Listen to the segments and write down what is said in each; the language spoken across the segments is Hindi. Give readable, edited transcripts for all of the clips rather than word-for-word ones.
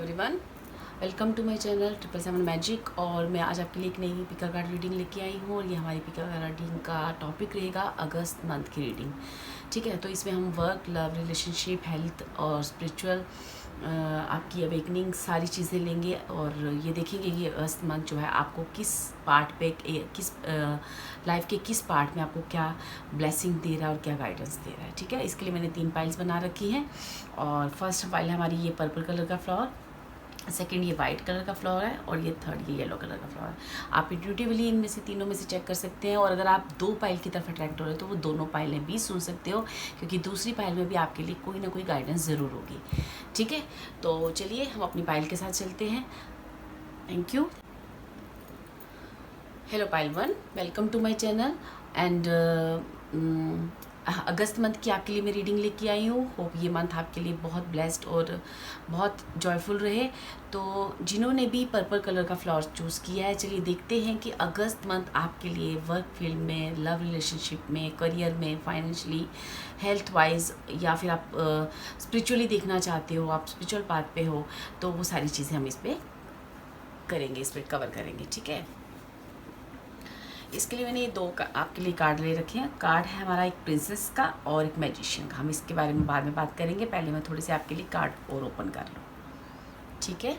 Everyone, welcome to my channel 777 magic. और मैं आज आपके लिए एक नई पिका कार्ड रीडिंग लेके आई हूँ और ये हमारी पिका कार्ड रीडिंग का टॉपिक रहेगा अगस्त मंथ की रीडिंग। ठीक है, तो इसमें हम वर्क, लव, रिलेशनशिप, हेल्थ और स्पिरिचुअल आपकी अवेकनिंग सारी चीज़ें लेंगे और ये देखेंगे कि अगस्त मंथ जो है आपको किस पार्ट पे किस लाइफ के किस पार्ट में आपको क्या ब्लेसिंग दे रहा है और क्या गाइडेंस दे रहा है। ठीक है, इसके लिए मैंने 3 फाइल्स बना रखी हैं और फर्स्ट फाइल है हमारी ये पर्पल कलर का फ्लावर, सेकंड ये वाइट कलर का फ्लावर है और ये थर्ड ये येलो कलर का फ्लावर है। आप इंट्यूटिवली इनमें से तीनों में से चेक कर सकते हैं और अगर आप 2 पाइल की तरफ अट्रैक्ट हो रहे हो तो वो दोनों पाइलें भी सुन सकते हो, क्योंकि दूसरी पाइल में भी आपके लिए कोई ना कोई गाइडेंस ज़रूर होगी। ठीक है, तो चलिए हम अपनी पाइल के साथ चलते हैं। Thank you. Hello Payal 1, welcome to my channel and August month की आपके लिए मैं रीडिंग लेके आई हूँ। होप ये मंथ आपके लिए बहुत ब्लेस्ड और बहुत जॉयफुल रहे। तो जिन्होंने भी पर्पल कलर का फ्लावर चूज़ किया है, चलिए देखते हैं कि अगस्त मंथ आपके लिए वर्क फील्ड में, लव रिलेशनशिप में, करियर में, फाइनेंशियली, हेल्थ वाइज या फिर आप स्पिरिचुअली देखना चाहते हो, आप स्पिरिचुअल पाथ पे हो, तो वो सारी चीज़ें हम इस पर करेंगे, इस पर कवर करेंगे। ठीक है, इसके लिए मैंने ये 2 आपके लिए कार्ड ले रखे हैं। कार्ड है हमारा एक प्रिंसेस का और एक मैजिशियन का। हम इसके बारे में बाद में बात करेंगे, पहले मैं थोड़े से आपके लिए कार्ड और ओपन कर लूँ। ठीक है,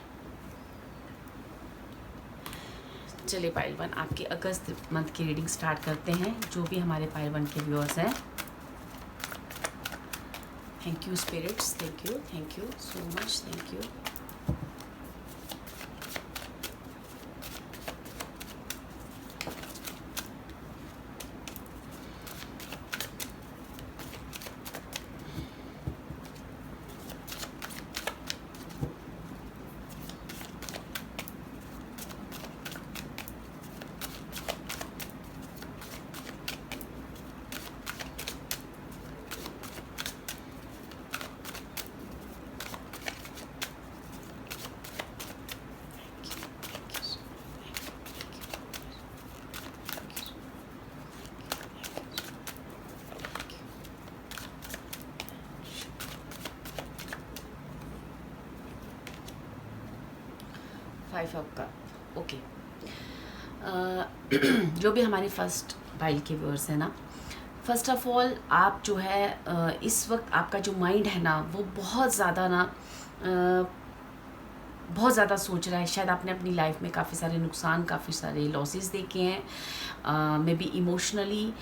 चलिए पाइल 1 आपके अगस्त मंथ की रीडिंग स्टार्ट करते हैं। जो भी हमारे पाइल 1 के व्यूअर्स हैं, thank you spirits, thank you so much, thank you. 5 of cup. Okay, जो भी हमारे फर्स्ट पाइल के व्यूअर्स हैं ना, फर्स्ट ऑफ ऑल आप जो है इस वक्त आपका जो माइंड है ना वो बहुत ज़्यादा सोच रहा है। शायद आपने अपनी लाइफ में काफ़ी सारे नुकसान, काफ़ी सारे लॉसेस देखे हैं, मे बी इमोशनली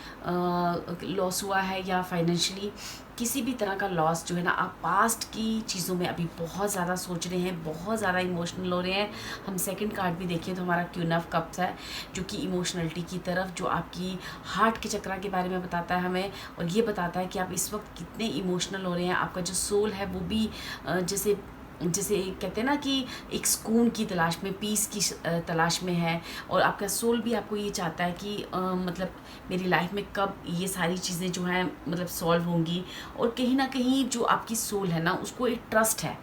लॉस हुआ है या फाइनेंशियली किसी भी तरह का लॉस जो है ना, आप पास्ट की चीज़ों में अभी बहुत ज़्यादा सोच रहे हैं, बहुत ज़्यादा इमोशनल हो रहे हैं। हम सेकंड कार्ड भी देखें तो हमारा क्वीन ऑफ कप्स है, जो कि इमोशनलिटी की तरफ, जो आपकी हार्ट के चक्र के बारे में बताता है हमें, और ये बताता है कि आप इस वक्त कितने इमोशनल हो रहे हैं। आपका जो सोल है वो भी जैसे जैसे कहते हैं ना कि एक सुकून की तलाश में, पीस की तलाश में है, और आपका सोल भी आपको ये चाहता है कि मतलब मेरी लाइफ में कब ये सारी चीज़ें जो हैं मतलब सॉल्व होंगी। और कहीं ना कहीं जो आपकी सोल है ना उसको एक ट्रस्ट है,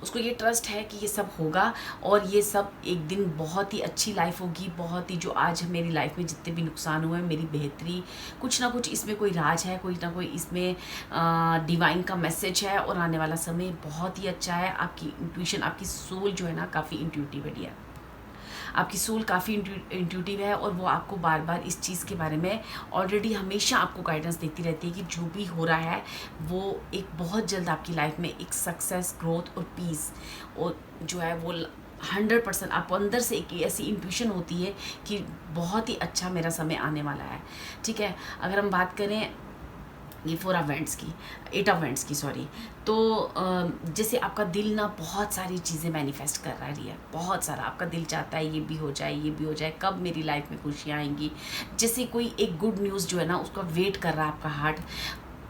उसको ये ट्रस्ट है कि ये सब होगा और ये सब एक दिन बहुत ही अच्छी लाइफ होगी। बहुत ही जो आज मेरी लाइफ में जितने भी नुकसान हुए हैं, मेरी बेहतरी, कुछ ना कुछ इसमें कोई राज है, कोई ना कोई इसमें डिवाइन का मैसेज है और आने वाला समय बहुत ही अच्छा है। आपकी इंट्यूशन, आपकी सोल जो है ना काफ़ी इंट्यूटिव है, आपकी सोल काफ़ी इंट्यूटिव है और वो आपको बार बार इस चीज़ के बारे में ऑलरेडी हमेशा आपको गाइडेंस देती रहती है कि जो भी हो रहा है वो एक बहुत जल्द आपकी लाइफ में एक सक्सेस, ग्रोथ और पीस और जो है वो 100% आपको अंदर से एक ऐसी इंट्यूशन होती है कि बहुत ही अच्छा मेरा समय आने वाला है। ठीक है, अगर हम बात करें ये 8 ऑफ वेंट्स की सॉरी, तो जैसे आपका दिल ना बहुत सारी चीज़ें मैनिफेस्ट कर रहा है, बहुत सारा आपका दिल चाहता है ये भी हो जाए, ये भी हो जाए, कब मेरी लाइफ में खुशियाँ आएंगी। जैसे कोई एक गुड न्यूज़ जो है ना उसका वेट कर रहा है आपका हार्ट,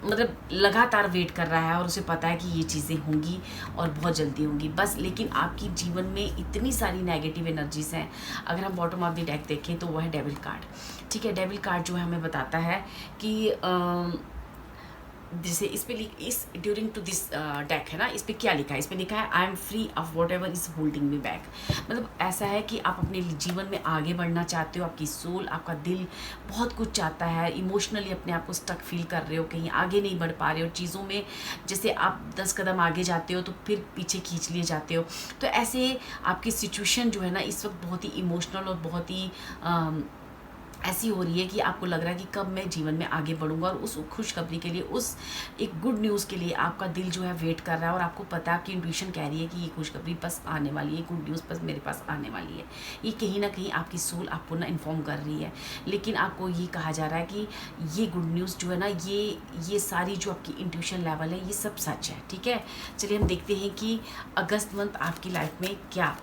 मतलब लगातार वेट कर रहा है और उसे पता है कि ये चीज़ें होंगी और बहुत जल्दी होंगी बस। लेकिन आपकी जीवन में इतनी सारी नेगेटिव एनर्जीज हैं। अगर हम बॉटम ऑफ द डेक देखें तो वो है डेविल कार्ड। ठीक है, डेविल कार्ड जो है हमें बताता है कि जैसे इस पे इस ड्यूरिंग टू दिस डेक है ना, इस पे क्या लिखा है, इस पे लिखा है I am free of what ever is holding me back. मतलब ऐसा है कि आप अपने जीवन में आगे बढ़ना चाहते हो, आपकी सोल, आपका दिल बहुत कुछ चाहता है, इमोशनली अपने आप को स्टक फील कर रहे हो, कहीं आगे नहीं बढ़ पा रहे हो चीज़ों में। जैसे आप 10 कदम आगे जाते हो तो फिर पीछे खींच लिए जाते हो। तो ऐसे आपकी सिचुएशन जो है ना इस वक्त बहुत ही इमोशनल और बहुत ही ऐसी हो रही है कि आपको लग रहा है कि कब मैं जीवन में आगे बढ़ूंगा, और उस खुशखबरी के लिए, उस एक गुड न्यूज़ के लिए आपका दिल जो है वेट कर रहा है। और आपको पता है, आपकी इंट्यूशन कह रही है कि ये खुशखबरी बस आने वाली है, गुड न्यूज़ बस मेरे पास आने वाली है। ये कहीं ना कहीं आपकी सोल आपको ना इन्फॉर्म कर रही है। लेकिन आपको ये कहा जा रहा है कि ये गुड न्यूज़ जो है ना, ये सारी जो आपकी इंट्यूशन लेवल है, ये सब सच है। ठीक है, चलिए हम देखते हैं कि अगस्त मंथ आपकी लाइफ में क्या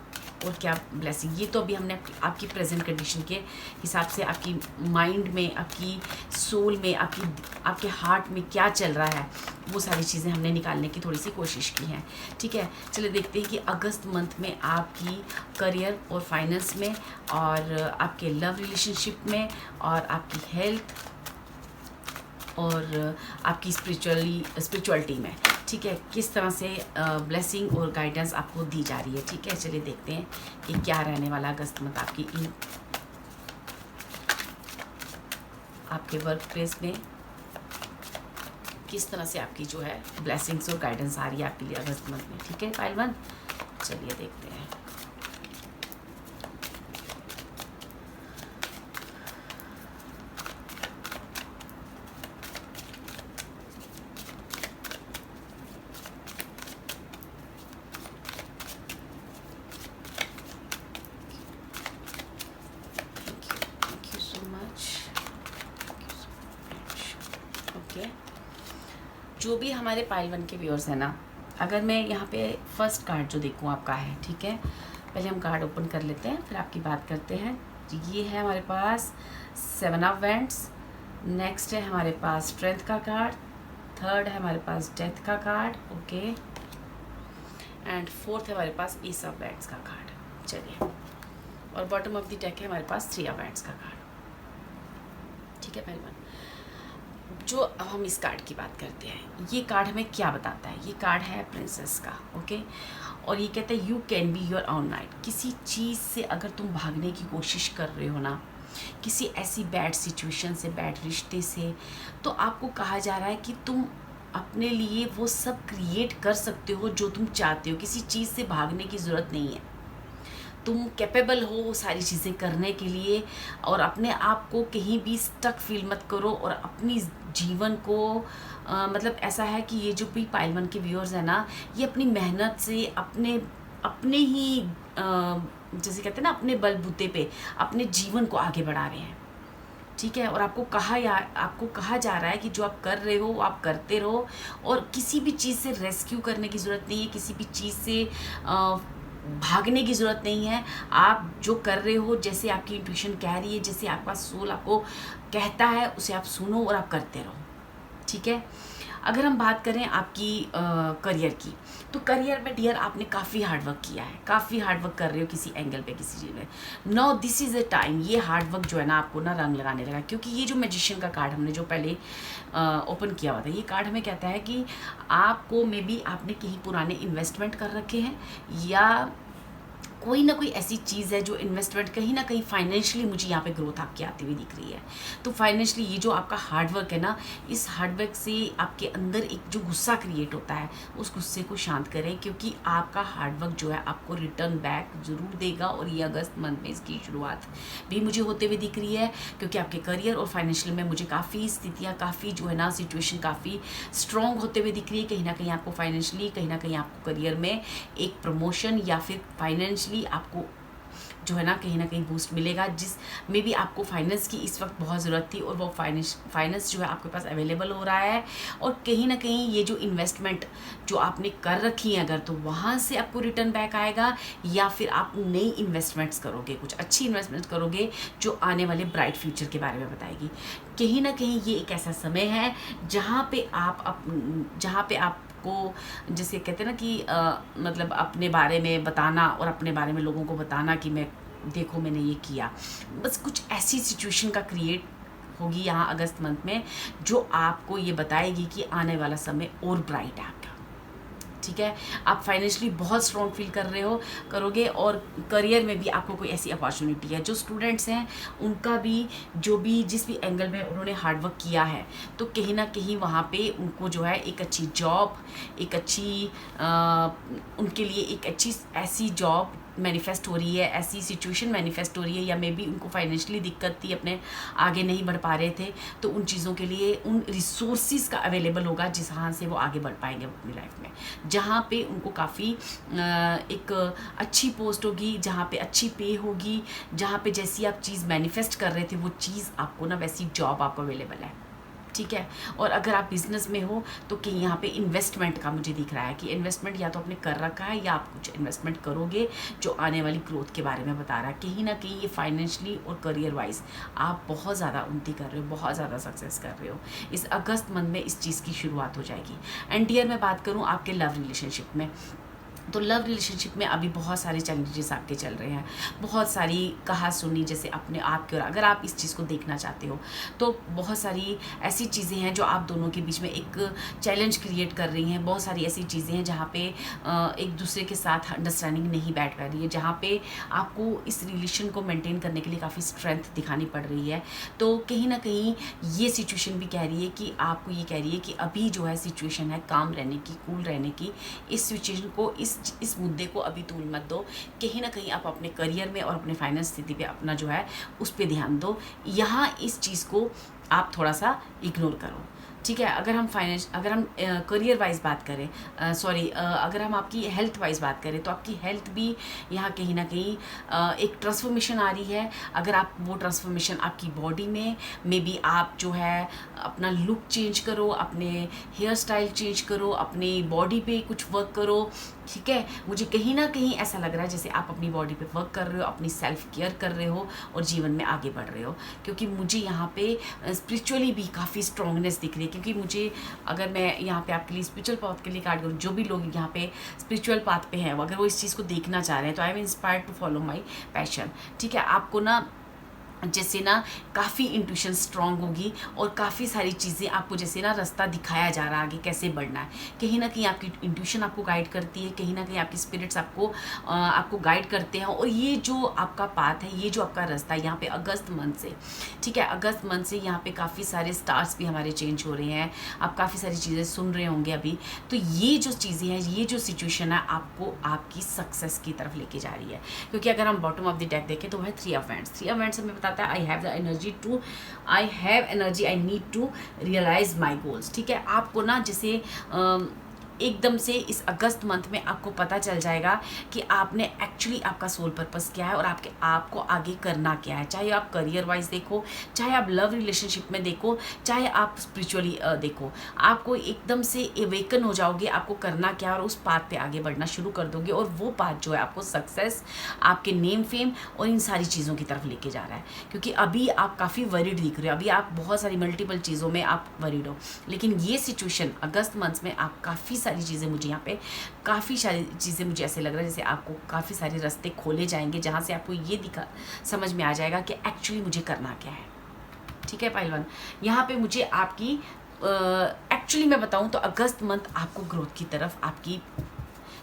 और क्या ब्लेसिंग। ये तो अभी हमने आपकी प्रेजेंट कंडीशन के हिसाब से, आपकी माइंड में, आपकी सोल में, आपके हार्ट में क्या चल रहा है, वो सारी चीज़ें हमने निकालने की थोड़ी सी कोशिश की है। ठीक है, चलिए देखते हैं कि अगस्त मंथ में आपकी करियर और फाइनेंस में, और आपके लव रिलेशनशिप में, और आपकी हेल्थ, और आपकी स्पिरिचुअलिटी में, ठीक है, किस तरह से ब्लेसिंग और गाइडेंस आपको दी जा रही है। ठीक है, चलिए देखते हैं कि क्या रहने वाला अगस्त मंथ आपके वर्क प्लेस में, किस तरह से आपकी जो है ब्लेसिंग्स और गाइडेंस आ रही है आपके लिए अगस्त मंथ में। ठीक है पाइल वन, चलिए देखते हैं। जो भी हमारे पाइल वन के व्यूअर्स हैं ना, अगर मैं यहाँ पे फर्स्ट कार्ड जो देखूँ आपका है, ठीक है, पहले हम कार्ड ओपन कर लेते हैं फिर आपकी बात करते हैं। तो ये है हमारे पास 7 ऑफ वैंड्स, नेक्स्ट है हमारे पास स्ट्रेंथ का कार्ड, थर्ड है हमारे पास डेथ का कार्ड, ओके, एंड फोर्थ है हमारे पास एस ऑफ वैंड्स का कार्ड। चलिए, और बॉटम ऑफ द डेक है हमारे पास 3 ऑफ वैंड्स का कार्ड। ठीक है पाइल वन, जो अब हम इस कार्ड की बात करते हैं, ये कार्ड हमें क्या बताता है? ये कार्ड है प्रिंसेस का, ओके, और ये कहता है you can be your own night. किसी चीज़ से अगर तुम भागने की कोशिश कर रहे हो ना, किसी ऐसी बैड सिचुएशन से, बैड रिश्ते से, तो आपको कहा जा रहा है कि तुम अपने लिए वो सब क्रिएट कर सकते हो जो तुम चाहते हो। किसी चीज़ से भागने की ज़रूरत नहीं है, तुम कैपेबल हो वो सारी चीज़ें करने के लिए। और अपने आप को कहीं भी स्टक फील मत करो, और अपनी जीवन को मतलब ऐसा है कि ये जो भी पाइल वन के व्यूअर्स हैं ना, ये अपनी मेहनत से अपने ही जैसे कहते हैं ना, अपने बलबूते पे अपने जीवन को आगे बढ़ा रहे हैं। ठीक है, और आपको कहा जा रहा है कि जो आप कर रहे हो वो आप करते रहो, और किसी भी चीज़ से रेस्क्यू करने की ज़रूरत नहीं है, किसी भी चीज़ से भागने की ज़रूरत नहीं है। आप जो कर रहे हो, जैसे आपकी इंट्यूशन कह रही है, जैसे आपका सोल आपको कहता है, उसे आप सुनो और आप करते रहो। ठीक है, अगर हम बात करें आपकी करियर की, तो करियर में डियर आपने काफ़ी हार्डवर्क किया है, काफ़ी हार्डवर्क कर रहे हो किसी एंगल पे, किसी चीज़ में। No, this is a time, ये हार्डवर्क जो है ना आपको ना रंग लगाने लगा। क्योंकि ये जो मैजिशियन का कार्ड हमने जो पहले ओपन किया हुआ था, ये कार्ड हमें कहता है कि आपको मे बी आपने कहीं पुराने इन्वेस्टमेंट कर रखे हैं, या कोई ना कोई ऐसी चीज़ है जो इन्वेस्टमेंट कहीं ना कहीं फाइनेंशियली मुझे यहाँ पे ग्रोथ आपकी आती हुई दिख रही है। तो फाइनेंशियली ये जो आपका हार्डवर्क है ना, इस हार्डवर्क से आपके अंदर एक जो गुस्सा क्रिएट होता है, उस गुस्से को शांत करें, क्योंकि आपका हार्डवर्क जो है आपको रिटर्न बैक ज़रूर देगा। और ये अगस्त मंथ में इसकी शुरुआत भी मुझे होते हुए दिख रही है, क्योंकि आपके करियर और फाइनेंशियल में मुझे काफ़ी स्थितियाँ, काफ़ी जो है ना सिचुएशन काफ़ी स्ट्रॉन्ग होते हुए दिख रही है। कहीं ना कहीं आपको फाइनेंशियली, कहीं ना कहीं आपको करियर में एक प्रमोशन, या फिर फाइनेंशियली आपको जो है ना कहीं बूस्ट मिलेगा, जिस में भी आपको फाइनेंस की इस वक्त बहुत ज़रूरत थी, और वो फाइनेंस जो है आपके पास अवेलेबल हो रहा है। और कहीं ना कहीं ये जो इन्वेस्टमेंट जो आपने कर रखी है अगर, तो वहाँ से आपको रिटर्न बैक आएगा, या फिर आप नई इन्वेस्टमेंट्स करोगे, कुछ अच्छी इन्वेस्टमेंट करोगे जो आने वाले ब्राइट फ्यूचर के बारे में बताएगी। कहीं ना कहीं ये एक ऐसा समय है जहाँ पे आप को जैसे कहते हैं ना कि मतलब अपने बारे में बताना, और अपने बारे में लोगों को बताना कि मैं देखो मैंने ये किया, बस कुछ ऐसी सिचुएशन का क्रिएट होगी यहाँ अगस्त मंथ में, जो आपको ये बताएगी कि आने वाला समय और ब्राइट है आपका। ठीक है, आप फाइनेंशियली बहुत स्ट्रॉन्ग फील कर रहे हो करोगे, और करियर में भी आपको कोई ऐसी अपॉर्चुनिटी है। जो स्टूडेंट्स हैं उनका भी जो भी जिस भी एंगल में उन्होंने हार्डवर्क किया है, तो कहीं ना कहीं वहाँ पे उनको जो है एक अच्छी जॉब, एक अच्छी उनके लिए एक अच्छी ऐसी जॉब मैनिफेस्ट हो रही है, ऐसी सिचुएशन मैनिफेस्ट हो रही है, या मे बी उनको फाइनेंशियली दिक्कत थी, अपने आगे नहीं बढ़ पा रहे थे, तो उन चीज़ों के लिए उन रिसोर्सिस का अवेलेबल होगा जहाँ से वो आगे बढ़ पाएंगे अपनी लाइफ में, जहाँ पे उनको काफ़ी एक अच्छी पोस्ट होगी, जहाँ पे अच्छी पे होगी, जहाँ पे जैसी आप चीज़ मैनिफेस्ट कर रहे थे वो चीज़ आपको ना वैसी जॉब आपको अवेलेबल है। ठीक है, और अगर आप बिज़नेस में हो तो कहीं यहाँ पे इन्वेस्टमेंट का मुझे दिख रहा है कि इन्वेस्टमेंट या तो आपने कर रखा है या आप कुछ इन्वेस्टमेंट करोगे जो आने वाली ग्रोथ के बारे में बता रहा है। कहीं ना कहीं ये फाइनेंशियली और करियर वाइज आप बहुत ज़्यादा उन्नति कर रहे हो, बहुत ज़्यादा सक्सेस कर रहे हो। इस अगस्त मंथ में इस चीज़ की शुरुआत हो जाएगी। एंड ईयर में बात करूँ आपके लव रिलेशनशिप में, तो लव रिलेशनशिप में अभी बहुत सारे चैलेंजेस आपके चल रहे हैं, बहुत सारी कहा सुनी जैसे अपने आप की, और अगर आप इस चीज़ को देखना चाहते हो तो बहुत सारी ऐसी चीज़ें हैं जो आप दोनों के बीच में एक चैलेंज क्रिएट कर रही हैं। बहुत सारी ऐसी चीज़ें हैं जहाँ पे एक दूसरे के साथ अंडरस्टैंडिंग नहीं बैठ पा रही है, जहाँ पे आपको इस रिलेशन को मेंटेन करने के लिए काफ़ी स्ट्रेंथ दिखानी पड़ रही है। तो कहीं ना कहीं ये सिचुएशन भी कह रही है कि आपको ये कह रही है कि अभी जो है सिचुएशन है काम रहने की, कूल रहने की। इस सिचुएशन को इस मुद्दे को अभी तूल मत दो। कहीं ना कहीं आप अपने करियर में और अपने फाइनेंस स्थिति पे अपना जो है उस पर ध्यान दो। यहाँ इस चीज़ को आप थोड़ा सा इग्नोर करो। ठीक है, अगर हम करियर वाइज बात करें, अगर हम आपकी हेल्थ वाइज बात करें, तो आपकी हेल्थ भी यहाँ कहीं ना कहीं एक ट्रांसफॉर्मेशन आ रही है। अगर आप वो ट्रांसफॉर्मेशन आपकी बॉडी में, मे बी आप जो है अपना लुक चेंज करो, अपने हेयर स्टाइल चेंज करो, अपनी बॉडी पे कुछ वर्क करो। ठीक है, मुझे कहीं ना कहीं ऐसा लग रहा है जैसे आप अपनी बॉडी पे वर्क कर रहे हो, अपनी सेल्फ केयर कर रहे हो और जीवन में आगे बढ़ रहे हो, क्योंकि मुझे यहाँ पे स्पिरिचुअली भी काफ़ी स्ट्रॉन्गनेस दिख रही है। क्योंकि मुझे, अगर मैं यहाँ पे आपके लिए स्पिरिचुअल पाथ के लिए कार्ड करूँ, जो भी लोग यहाँ पे स्पिरिचुअल पाथ पे हैं, अगर वो इस चीज़ को देखना चाह रहे हैं, तो I am inspired to follow my passion. ठीक है, आपको ना जैसे ना काफ़ी इंट्यूशन स्ट्रांग होगी और काफ़ी सारी चीज़ें आपको जैसे ना रास्ता दिखाया जा रहा है आगे कैसे बढ़ना है। कहीं ना कहीं आपकी इंट्यूशन आपको गाइड करती है, कहीं ना कहीं आपकी स्पिरिट्स आपको गाइड करते हैं। और ये जो आपका पाथ है, ये जो आपका रास्ता है यहाँ पे अगस्त मंथ से, ठीक है, अगस्त मंथ से यहाँ पे काफ़ी सारे स्टार्स भी हमारे चेंज हो रहे हैं। आप काफ़ी सारी चीज़ें सुन रहे होंगे अभी। तो ये जो चीज़ें हैं, ये जो सिचुएशन है, आपको आपकी सक्सेस की तरफ लेके जा रही है। क्योंकि अगर हम बॉटम ऑफ द डेक देखें तो वह 3 ऑफ वैंड्स। 3 ऑफ वैंड्स हमें बताता है I have energy, I need to realise my goals. ठीक है, आपको ना जैसे एकदम से इस अगस्त मंथ में आपको पता चल जाएगा कि आपने एक्चुअली आपका सोल पर्पस क्या है और आपको आगे करना क्या है। चाहे आप करियर वाइज देखो, चाहे आप लव रिलेशनशिप में देखो, चाहे आप स्पिरिचुअली देखो, आपको एकदम से अवेकन हो जाओगे आपको करना क्या है, और उस पाथ पे आगे बढ़ना शुरू कर दोगे। और वो पाथ जो है आपको सक्सेस, आपके नेम फेम और इन सारी चीज़ों की तरफ लेके जा रहा है। क्योंकि अभी आप काफ़ी वरीड दिख रहे हो, अभी आप बहुत सारी मल्टीपल चीज़ों में आप वरीड हो, लेकिन ये सिचुएशन अगस्त मंथ में आप काफ़ी सारी चीज़ें, मुझे यहाँ पे काफ़ी सारी चीज़ें मुझे ऐसे लग रहा है जैसे आपको काफ़ी सारे रास्ते खोले जाएंगे, जहाँ से आपको ये समझ में आ जाएगा कि एक्चुअली मुझे करना क्या है। ठीक है पहलवान, यहाँ पे मुझे आपकी एक्चुअली मैं बताऊँ तो अगस्त मंथ आपको ग्रोथ की तरफ, आपकी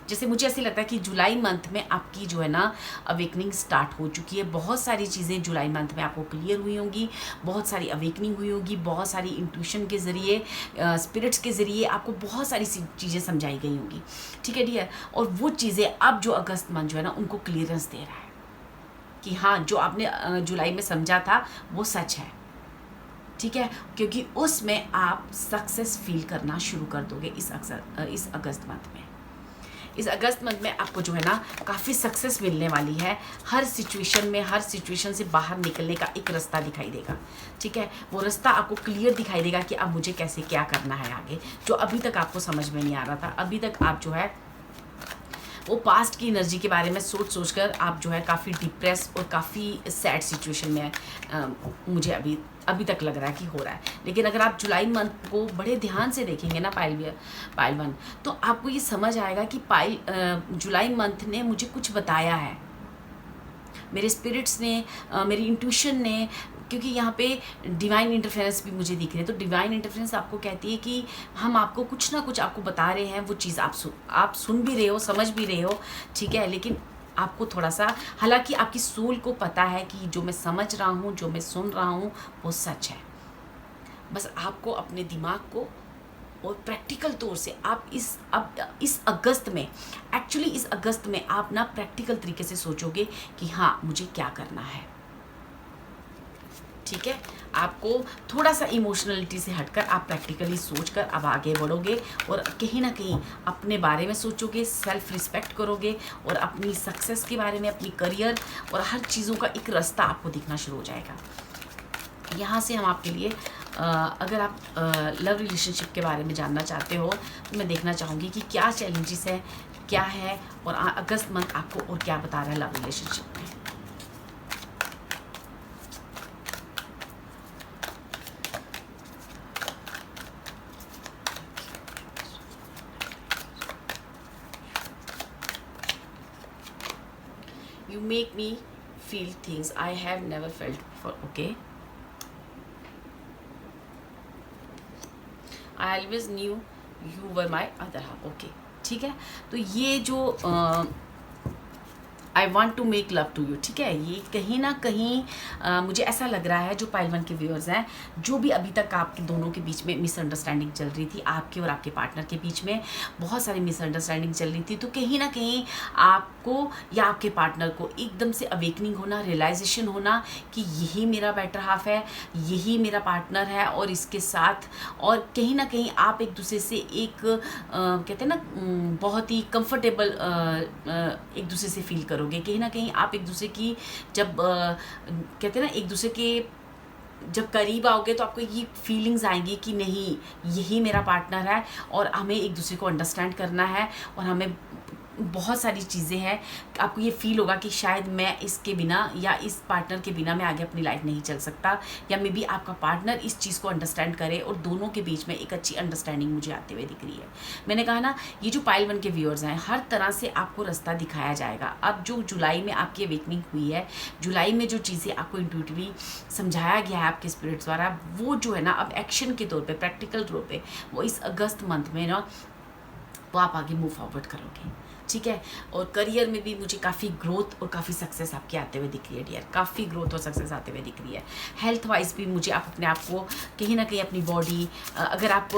जैसे मुझे ऐसे लगता है कि जुलाई मंथ में आपकी जो है ना अवेकनिंग स्टार्ट हो चुकी है। बहुत सारी चीज़ें जुलाई मंथ में आपको क्लियर हुई होंगी, बहुत सारी अवेकनिंग हुई होगी, बहुत सारी इंट्यूशन के ज़रिए, स्पिरिट्स के ज़रिए आपको बहुत सारी चीज़ें समझाई गई होंगी। ठीक है डियर, और वो चीज़ें अब जो अगस्त मंथ जो है ना उनको क्लियरेंस दे रहा है कि हाँ, जो आपने जुलाई में समझा था वो सच है। ठीक है, क्योंकि उसमें आप सक्सेस फील करना शुरू कर दोगे इस अगस्त मंथ में। इस अगस्त मंथ में आपको जो है ना काफ़ी सक्सेस मिलने वाली है। हर सिचुएशन में, हर सिचुएशन से बाहर निकलने का एक रास्ता दिखाई देगा। ठीक है, वो रास्ता आपको क्लियर दिखाई देगा कि अब मुझे कैसे क्या करना है आगे, जो अभी तक आपको समझ में नहीं आ रहा था। अभी तक आप जो है वो पास्ट की एनर्जी के बारे में सोच कर आप जो है काफ़ी डिप्रेस और काफ़ी सैड सिचुएशन में मुझे अभी तक लग रहा है कि हो रहा है। लेकिन अगर आप जुलाई मंथ को बड़े ध्यान से देखेंगे ना पाइलवन, तो आपको ये समझ आएगा कि जुलाई मंथ ने मुझे कुछ बताया है। मेरे स्पिरिट्स ने, मेरी इंट्यूशन ने, क्योंकि यहाँ पे डिवाइन इंटरफेरेंस भी मुझे दिख रही है। तो डिवाइन इंटरफेरेंस आपको कहती है कि हम आपको कुछ ना कुछ आपको बता रहे हैं, वो चीज़ आप सुन भी रहे हो, समझ भी रहे हो, ठीक है, लेकिन आपको थोड़ा सा, हालांकि आपकी सोल को पता है कि जो मैं समझ रहा हूँ, जो मैं सुन रहा हूँ वो सच है। बस आपको अपने दिमाग को और प्रैक्टिकल तौर से आप इस अगस्त में, एक्चुअली इस अगस्त में आप ना प्रैक्टिकल तरीके से सोचोगे कि हाँ मुझे क्या करना है, ठीक है। आपको थोड़ा सा इमोशनलिटी से हटकर आप प्रैक्टिकली सोचकर अब आगे बढ़ोगे और कहीं ना कहीं अपने बारे में सोचोगे, सेल्फ रिस्पेक्ट करोगे और अपनी सक्सेस के बारे में, अपनी करियर और हर चीज़ों का एक रास्ता आपको दिखना शुरू हो जाएगा। यहाँ से हम आपके लिए अगर आप लव रिलेशनशिप के बारे में जानना चाहते हो तो मैं देखना चाहूँगी कि क्या चैलेंजेस है, क्या है, और अगस्त मंथ आपको और क्या बता रहा है लव रिलेशनशिप में। You make me feel things I have never felt before. Okay. I always knew you were my other half. Okay. ठीक है, तो ये जो I want to make love to you, ठीक है, ये कहीं ना कहीं मुझे ऐसा लग रहा है, जो पाइल 1 के व्यूअर्स हैं, जो भी अभी तक आपके दोनों के बीच में मिसअंडरस्टैंडिंग चल रही थी, आपके और आपके पार्टनर के बीच में बहुत सारी मिसअंडरस्टैंडिंग चल रही थी, तो कहीं ना कहीं आपको या आपके पार्टनर को एकदम से अवेकनिंग होना, रियलाइजेशन होना कि यही मेरा बेटर हाफ है, यही मेरा पार्टनर है, और इसके साथ, और कहीं ना कहीं आप एक दूसरे से एक कहते हैं ना बहुत ही कंफर्टेबल एक दूसरे से फील करोगे। कहीं ना कहीं आप एक दूसरे की जब कहते हैं ना एक दूसरे के जब करीब आओगे तो आपको ये फीलिंग्स आएंगी कि नहीं यही मेरा पार्टनर है और हमें एक दूसरे को अंडरस्टैंड करना है, और हमें बहुत सारी चीज़ें हैं। आपको ये फील होगा कि शायद मैं इसके बिना या इस पार्टनर के बिना मैं आगे अपनी लाइफ नहीं चल सकता, या मे बी आपका पार्टनर इस चीज़ को अंडरस्टैंड करे और दोनों के बीच में एक अच्छी अंडरस्टैंडिंग मुझे आते हुए दिख रही है। मैंने कहा ना, ये जो पाइल 1 के व्यूअर्स हैं, हर तरह से आपको रास्ता दिखाया जाएगा। अब जो जुलाई में आपकी अवेकनिंग हुई है, जुलाई में जो चीज़ें आपको इंट्यूटिवली समझाया गया है आपके स्पिरिट्स द्वारा, वो जो है ना अब एक्शन के तौर पर, प्रैक्टिकल तौर पर, वो इस अगस्त मंथ में ना वो आप आगे मूव फॉरवर्ड करोगे, ठीक है। और करियर में भी मुझे काफ़ी ग्रोथ और काफ़ी सक्सेस आपके आते हुए दिख रही है डियर, काफ़ी ग्रोथ और सक्सेस आते हुए दिख रही है। हेल्थ वाइज भी मुझे आप अपने आप को कहीं ना कहीं अपनी बॉडी, अगर आप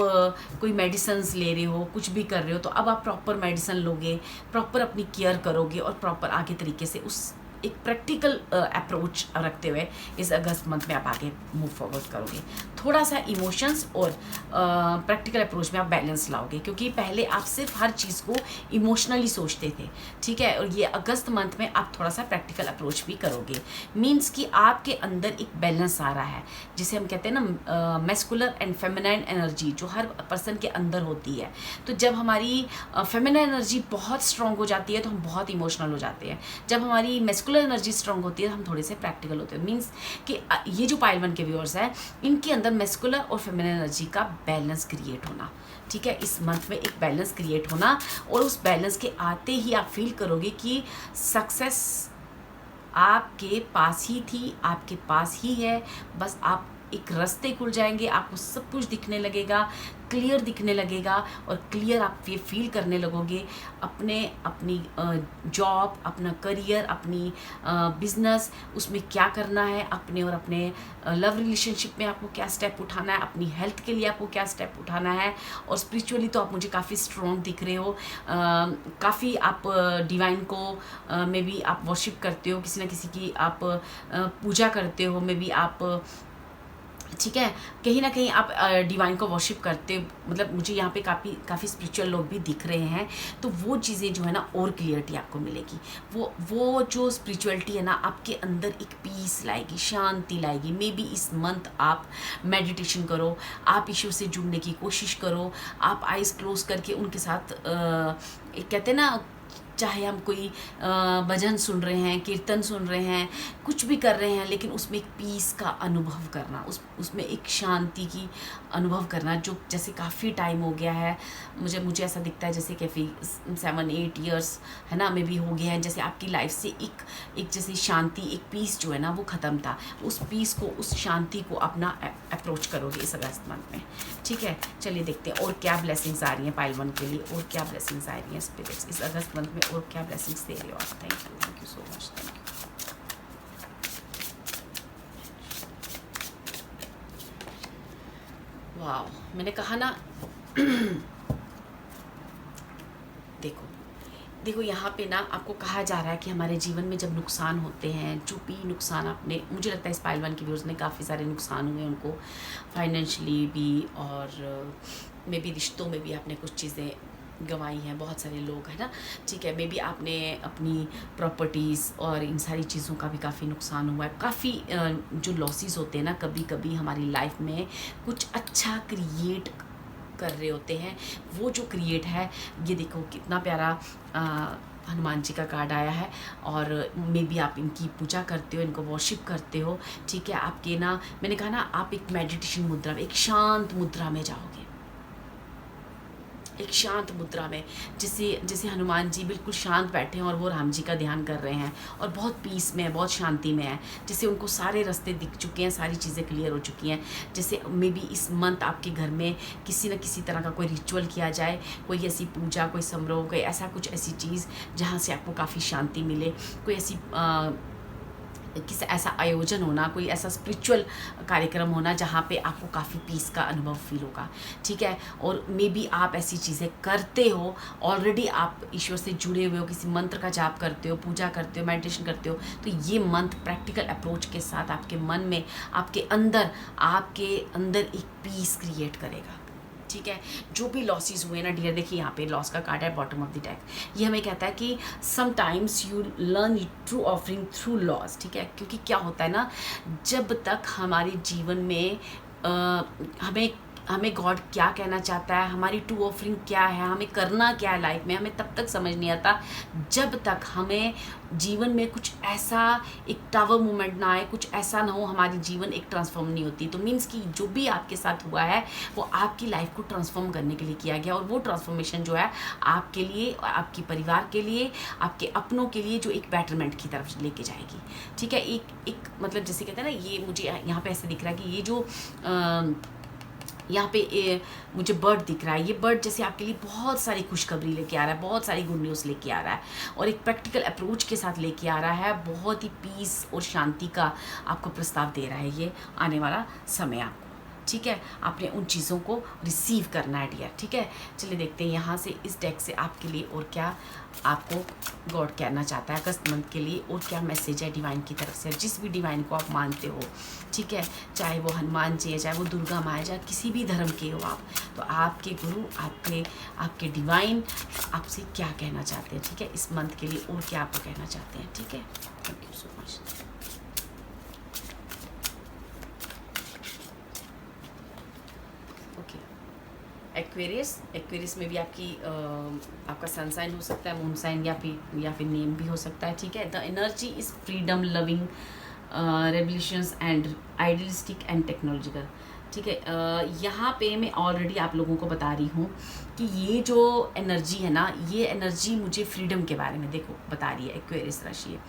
कोई मेडिसिन्स ले रहे हो, कुछ भी कर रहे हो, तो अब आप प्रॉपर मेडिसिन लोगे, प्रॉपर अपनी केयर करोगे और प्रॉपर आगे तरीके से उस एक प्रैक्टिकल अप्रोच रखते हुए इस अगस्त मंथ में आप आगे मूव फॉरवर्ड करोगे। थोड़ा सा इमोशंस और प्रैक्टिकल अप्रोच में आप बैलेंस लाओगे, क्योंकि पहले आप सिर्फ हर चीज़ को इमोशनली सोचते थे, ठीक है, और ये अगस्त मंथ में आप थोड़ा सा प्रैक्टिकल अप्रोच भी करोगे। मीन्स कि आपके अंदर एक बैलेंस आ रहा है, जिसे हम कहते हैं ना मैस्कुलर एंड फेमिनाइन एनर्जी, जो हर पर्सन के अंदर होती है। तो जब हमारी फेमिनाइन एनर्जी बहुत स्ट्रॉन्ग हो जाती है तो हम बहुत इमोशनल हो जाते हैं। जब हमारी मैस्कुलर एनर्जी स्ट्रांग होती है हम थोड़े से प्रैक्टिकल होते हैं। मींस कि ये जो पाइल 1 के व्यूअर्स हैं, इनके अंदर मैस्कुलर और फेमिनिन एनर्जी का बैलेंस क्रिएट होना, ठीक है, इस मंथ में एक बैलेंस क्रिएट होना, और उस बैलेंस के आते ही आप फील करोगे कि सक्सेस आपके पास ही थी, आपके पास ही है, बस आप एक रास्ते खुल जाएंगे, आपको सब कुछ दिखने लगेगा, क्लियर दिखने लगेगा, और क्लियर आप ये फील करने लगोगे अपनी जॉब, अपना करियर, अपनी बिजनेस, उसमें क्या करना है, अपने और अपने लव रिलेशनशिप में आपको क्या स्टेप उठाना है, अपनी हेल्थ के लिए आपको क्या स्टेप उठाना है, और स्पिरिचुअली तो आप मुझे काफ़ी स्ट्रॉन्ग दिख रहे हो, काफ़ी आप डिवाइन को मे बी आप वर्शिप करते हो, किसी न किसी की आप पूजा करते हो, मे बी आप, ठीक है, कहीं ना कहीं आप डिवाइन को वर्शिप करते हो, मतलब मुझे यहाँ पे काफ़ी स्पिरिचुअल लोग भी दिख रहे हैं। तो वो चीज़ें जो है ना और क्लियरिटी आपको मिलेगी, वो जो स्पिरिचुअलिटी है ना आपके अंदर एक पीस लाएगी, शांति लाएगी। मे बी इस मंथ आप मेडिटेशन करो, आप ईश्वर से जुड़ने की कोशिश करो, आप आइज़ क्लोज करके उनके साथ कहते हैं ना चाहे हम कोई भजन सुन रहे हैं, कीर्तन सुन रहे हैं, कुछ भी कर रहे हैं, लेकिन उसमें एक पीस का अनुभव करना, उसमें एक शांति की अनुभव करना, जो जैसे काफ़ी टाइम हो गया है, मुझे ऐसा दिखता है जैसे काफ़ी 7-8 ईयर्स है ना में भी हो गया है, जैसे आपकी लाइफ से एक जैसे शांति, एक पीस जो है ना वो ख़त्म था। उस पीस को, उस शांति को अपना अप्रोच करोगे इस अगस्त मंथ में, ठीक है। चलिए देखते हैं और क्या ब्लेसिंग्स आ रही हैं पाइल 1 के लिए, और क्या ब्लेसिंग्स आ रही हैं स्पिरिट्स इस अगस्त मंथ में, और क्या ब्लेसिंग्स दे रहे हो आप। Thank you so much, thank you. वाह, मैंने कहा ना देखो यहाँ पे ना आपको कहा जा रहा है कि हमारे जीवन में जब नुकसान होते हैं, जो भी नुकसान आपने, मुझे लगता है इस पाइल 1 के व्यूअर्स ने काफ़ी सारे नुकसान हुए उनको, फाइनेंशियली भी, और मे बी रिश्तों में भी आपने कुछ चीज़ें गंवाई हैं, बहुत सारे लोग है ना, ठीक है। मे बी आपने अपनी प्रॉपर्टीज़ और इन सारी चीज़ों का भी काफ़ी नुकसान हुआ है। काफ़ी जो लॉसेस होते हैं ना, कभी कभी हमारी लाइफ में कुछ अच्छा क्रिएट कर रहे होते हैं, वो जो क्रिएट है, ये देखो कितना प्यारा हनुमान जी का कार्ड आया है, और मे बी आप इनकी पूजा करते हो, इनको वर्शिप करते हो, ठीक है। आपके ना, मैंने कहा ना, आप एक मेडिटेशन मुद्रा में, एक शांत मुद्रा में जाओगे, एक शांत मुद्रा में, जैसे हनुमान जी बिल्कुल शांत बैठे हैं और वो राम जी का ध्यान कर रहे हैं, और बहुत पीस में है, बहुत शांति में है, जैसे उनको सारे रास्ते दिख चुके हैं, सारी चीज़ें क्लियर हो चुकी हैं। जैसे मे बी इस मंथ आपके घर में किसी न किसी तरह का कोई रिचुअल किया जाए, कोई ऐसी पूजा, कोई समारोह, कोई ऐसा कुछ, ऐसी चीज़ जहाँ से आपको काफ़ी शांति मिले, कोई ऐसी किसी ऐसा आयोजन होना, कोई ऐसा स्पिरिचुअल कार्यक्रम होना जहाँ पे आपको काफ़ी पीस का अनुभव फील होगा, ठीक है। और मे बी आप ऐसी चीज़ें करते हो, ऑलरेडी आप ईश्वर से जुड़े हुए हो, किसी मंत्र का जाप करते हो, पूजा करते हो, मेडिटेशन करते हो, तो ये मंथ प्रैक्टिकल अप्रोच के साथ आपके मन में, आपके अंदर एक पीस क्रिएट करेगा, ठीक है। जो भी लॉसेस हुए ना डियर, देखिए यहाँ पे लॉस का कार्ड है बॉटम ऑफ द डेक, ये हमें कहता है कि sometimes you learn true offering through loss, ठीक है। क्योंकि क्या होता है ना, जब तक हमारे जीवन में हमें गॉड क्या कहना चाहता है, हमारी ट्रू ऑफरिंग क्या है, हमें करना क्या है लाइफ में, हमें तब तक समझ नहीं आता जब तक हमें जीवन में कुछ ऐसा एक टावर मोमेंट ना आए, कुछ ऐसा ना हो, हमारी जीवन एक ट्रांसफॉर्म नहीं होती। तो मीन्स कि जो भी आपके साथ हुआ है वो आपकी लाइफ को ट्रांसफॉर्म करने के लिए किया गया, और वो ट्रांसफॉर्मेशन जो है आपके लिए, आपके परिवार के लिए, आपके अपनों के लिए, जो एक बेटरमेंट की तरफ लेके जाएगी, ठीक है। एक मतलब जैसे कहते हैं ना, ये मुझे यहाँ पे ऐसे दिख रहा है कि ये जो यहाँ पे मुझे बर्ड दिख रहा है, ये बर्ड जैसे आपके लिए बहुत सारी खुशखबरी लेके आ रहा है, बहुत सारी गुड न्यूज़ लेके आ रहा है, और एक प्रैक्टिकल अप्रोच के साथ लेके आ रहा है, बहुत ही पीस और शांति का आपको प्रस्ताव दे रहा है ये आने वाला समय आपको, ठीक है। आपने उन चीज़ों को रिसीव करना है डियर, ठीक है। चलिए देखते हैं यहाँ से इस डेक से आपके लिए और क्या आपको गॉड कहना चाहता है अगस्त मंथ के लिए, और क्या मैसेज है डिवाइन की तरफ से, जिस भी डिवाइन को आप मानते हो, ठीक है। चाहे वो हनुमान जी है, चाहे वो दुर्गा माँ है, चाहे किसी भी धर्म के हो आप, तो आपके गुरु, आपके डिवाइन आपसे क्या कहना चाहते हैं, ठीक है, इस मंथ के लिए, और क्या आपको कहना चाहते हैं, ठीक है। Thank you so much. Aquarius में भी आपका सनसाइन हो सकता है, मून साइन, या फिर नेम भी हो सकता है, ठीक है। The energy is freedom, loving, revolutions and idealistic and technological, ठीक है। यहाँ पे मैं ऑलरेडी आप लोगों को बता रही हूँ कि ये जो एनर्जी है ना, ये एनर्जी मुझे फ्रीडम के बारे में देखो बता रही है, एक्वेरियस राशि है,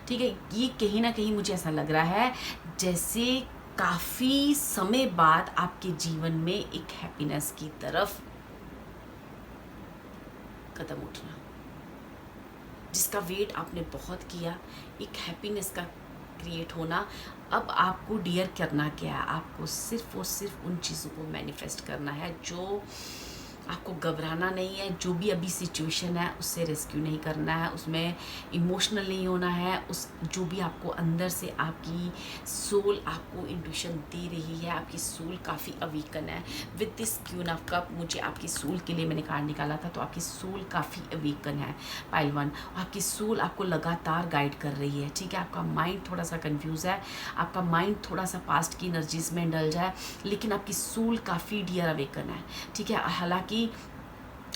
ठीक है। ये कहीं ना कहीं मुझे ऐसा लग रहा है जैसे काफ़ी समय बाद आपके जीवन में एक हैप्पीनेस की तरफ कदम उठना, जिसका वेट आपने बहुत किया, एक हैप्पीनेस का क्रिएट होना। अब आपको डियर करना क्या है, आपको सिर्फ और सिर्फ उन चीज़ों को मैनिफेस्ट करना है, जो आपको घबराना नहीं है, जो भी अभी सिचुएशन है उससे रेस्क्यू नहीं करना है, उसमें इमोशनल नहीं होना है, उस जो भी आपको अंदर से आपकी सोल आपको इंट्यूशन दे रही है, आपकी सोल काफ़ी अवीकन है। With this queen of cup, मुझे आपकी सोल के लिए मैंने कार्ड निकाला था, तो आपकी सोल काफ़ी अवीकन है पाइल 1, आपकी सोल आपको लगातार गाइड कर रही है, ठीक है। आपका माइंड थोड़ा सा कन्फ्यूज़ है, आपका माइंड थोड़ा सा पास्ट की एनर्जीज में इंडल्ज है, लेकिन आपकी सोल काफ़ी डियर अवेकन है, ठीक है। हालांकि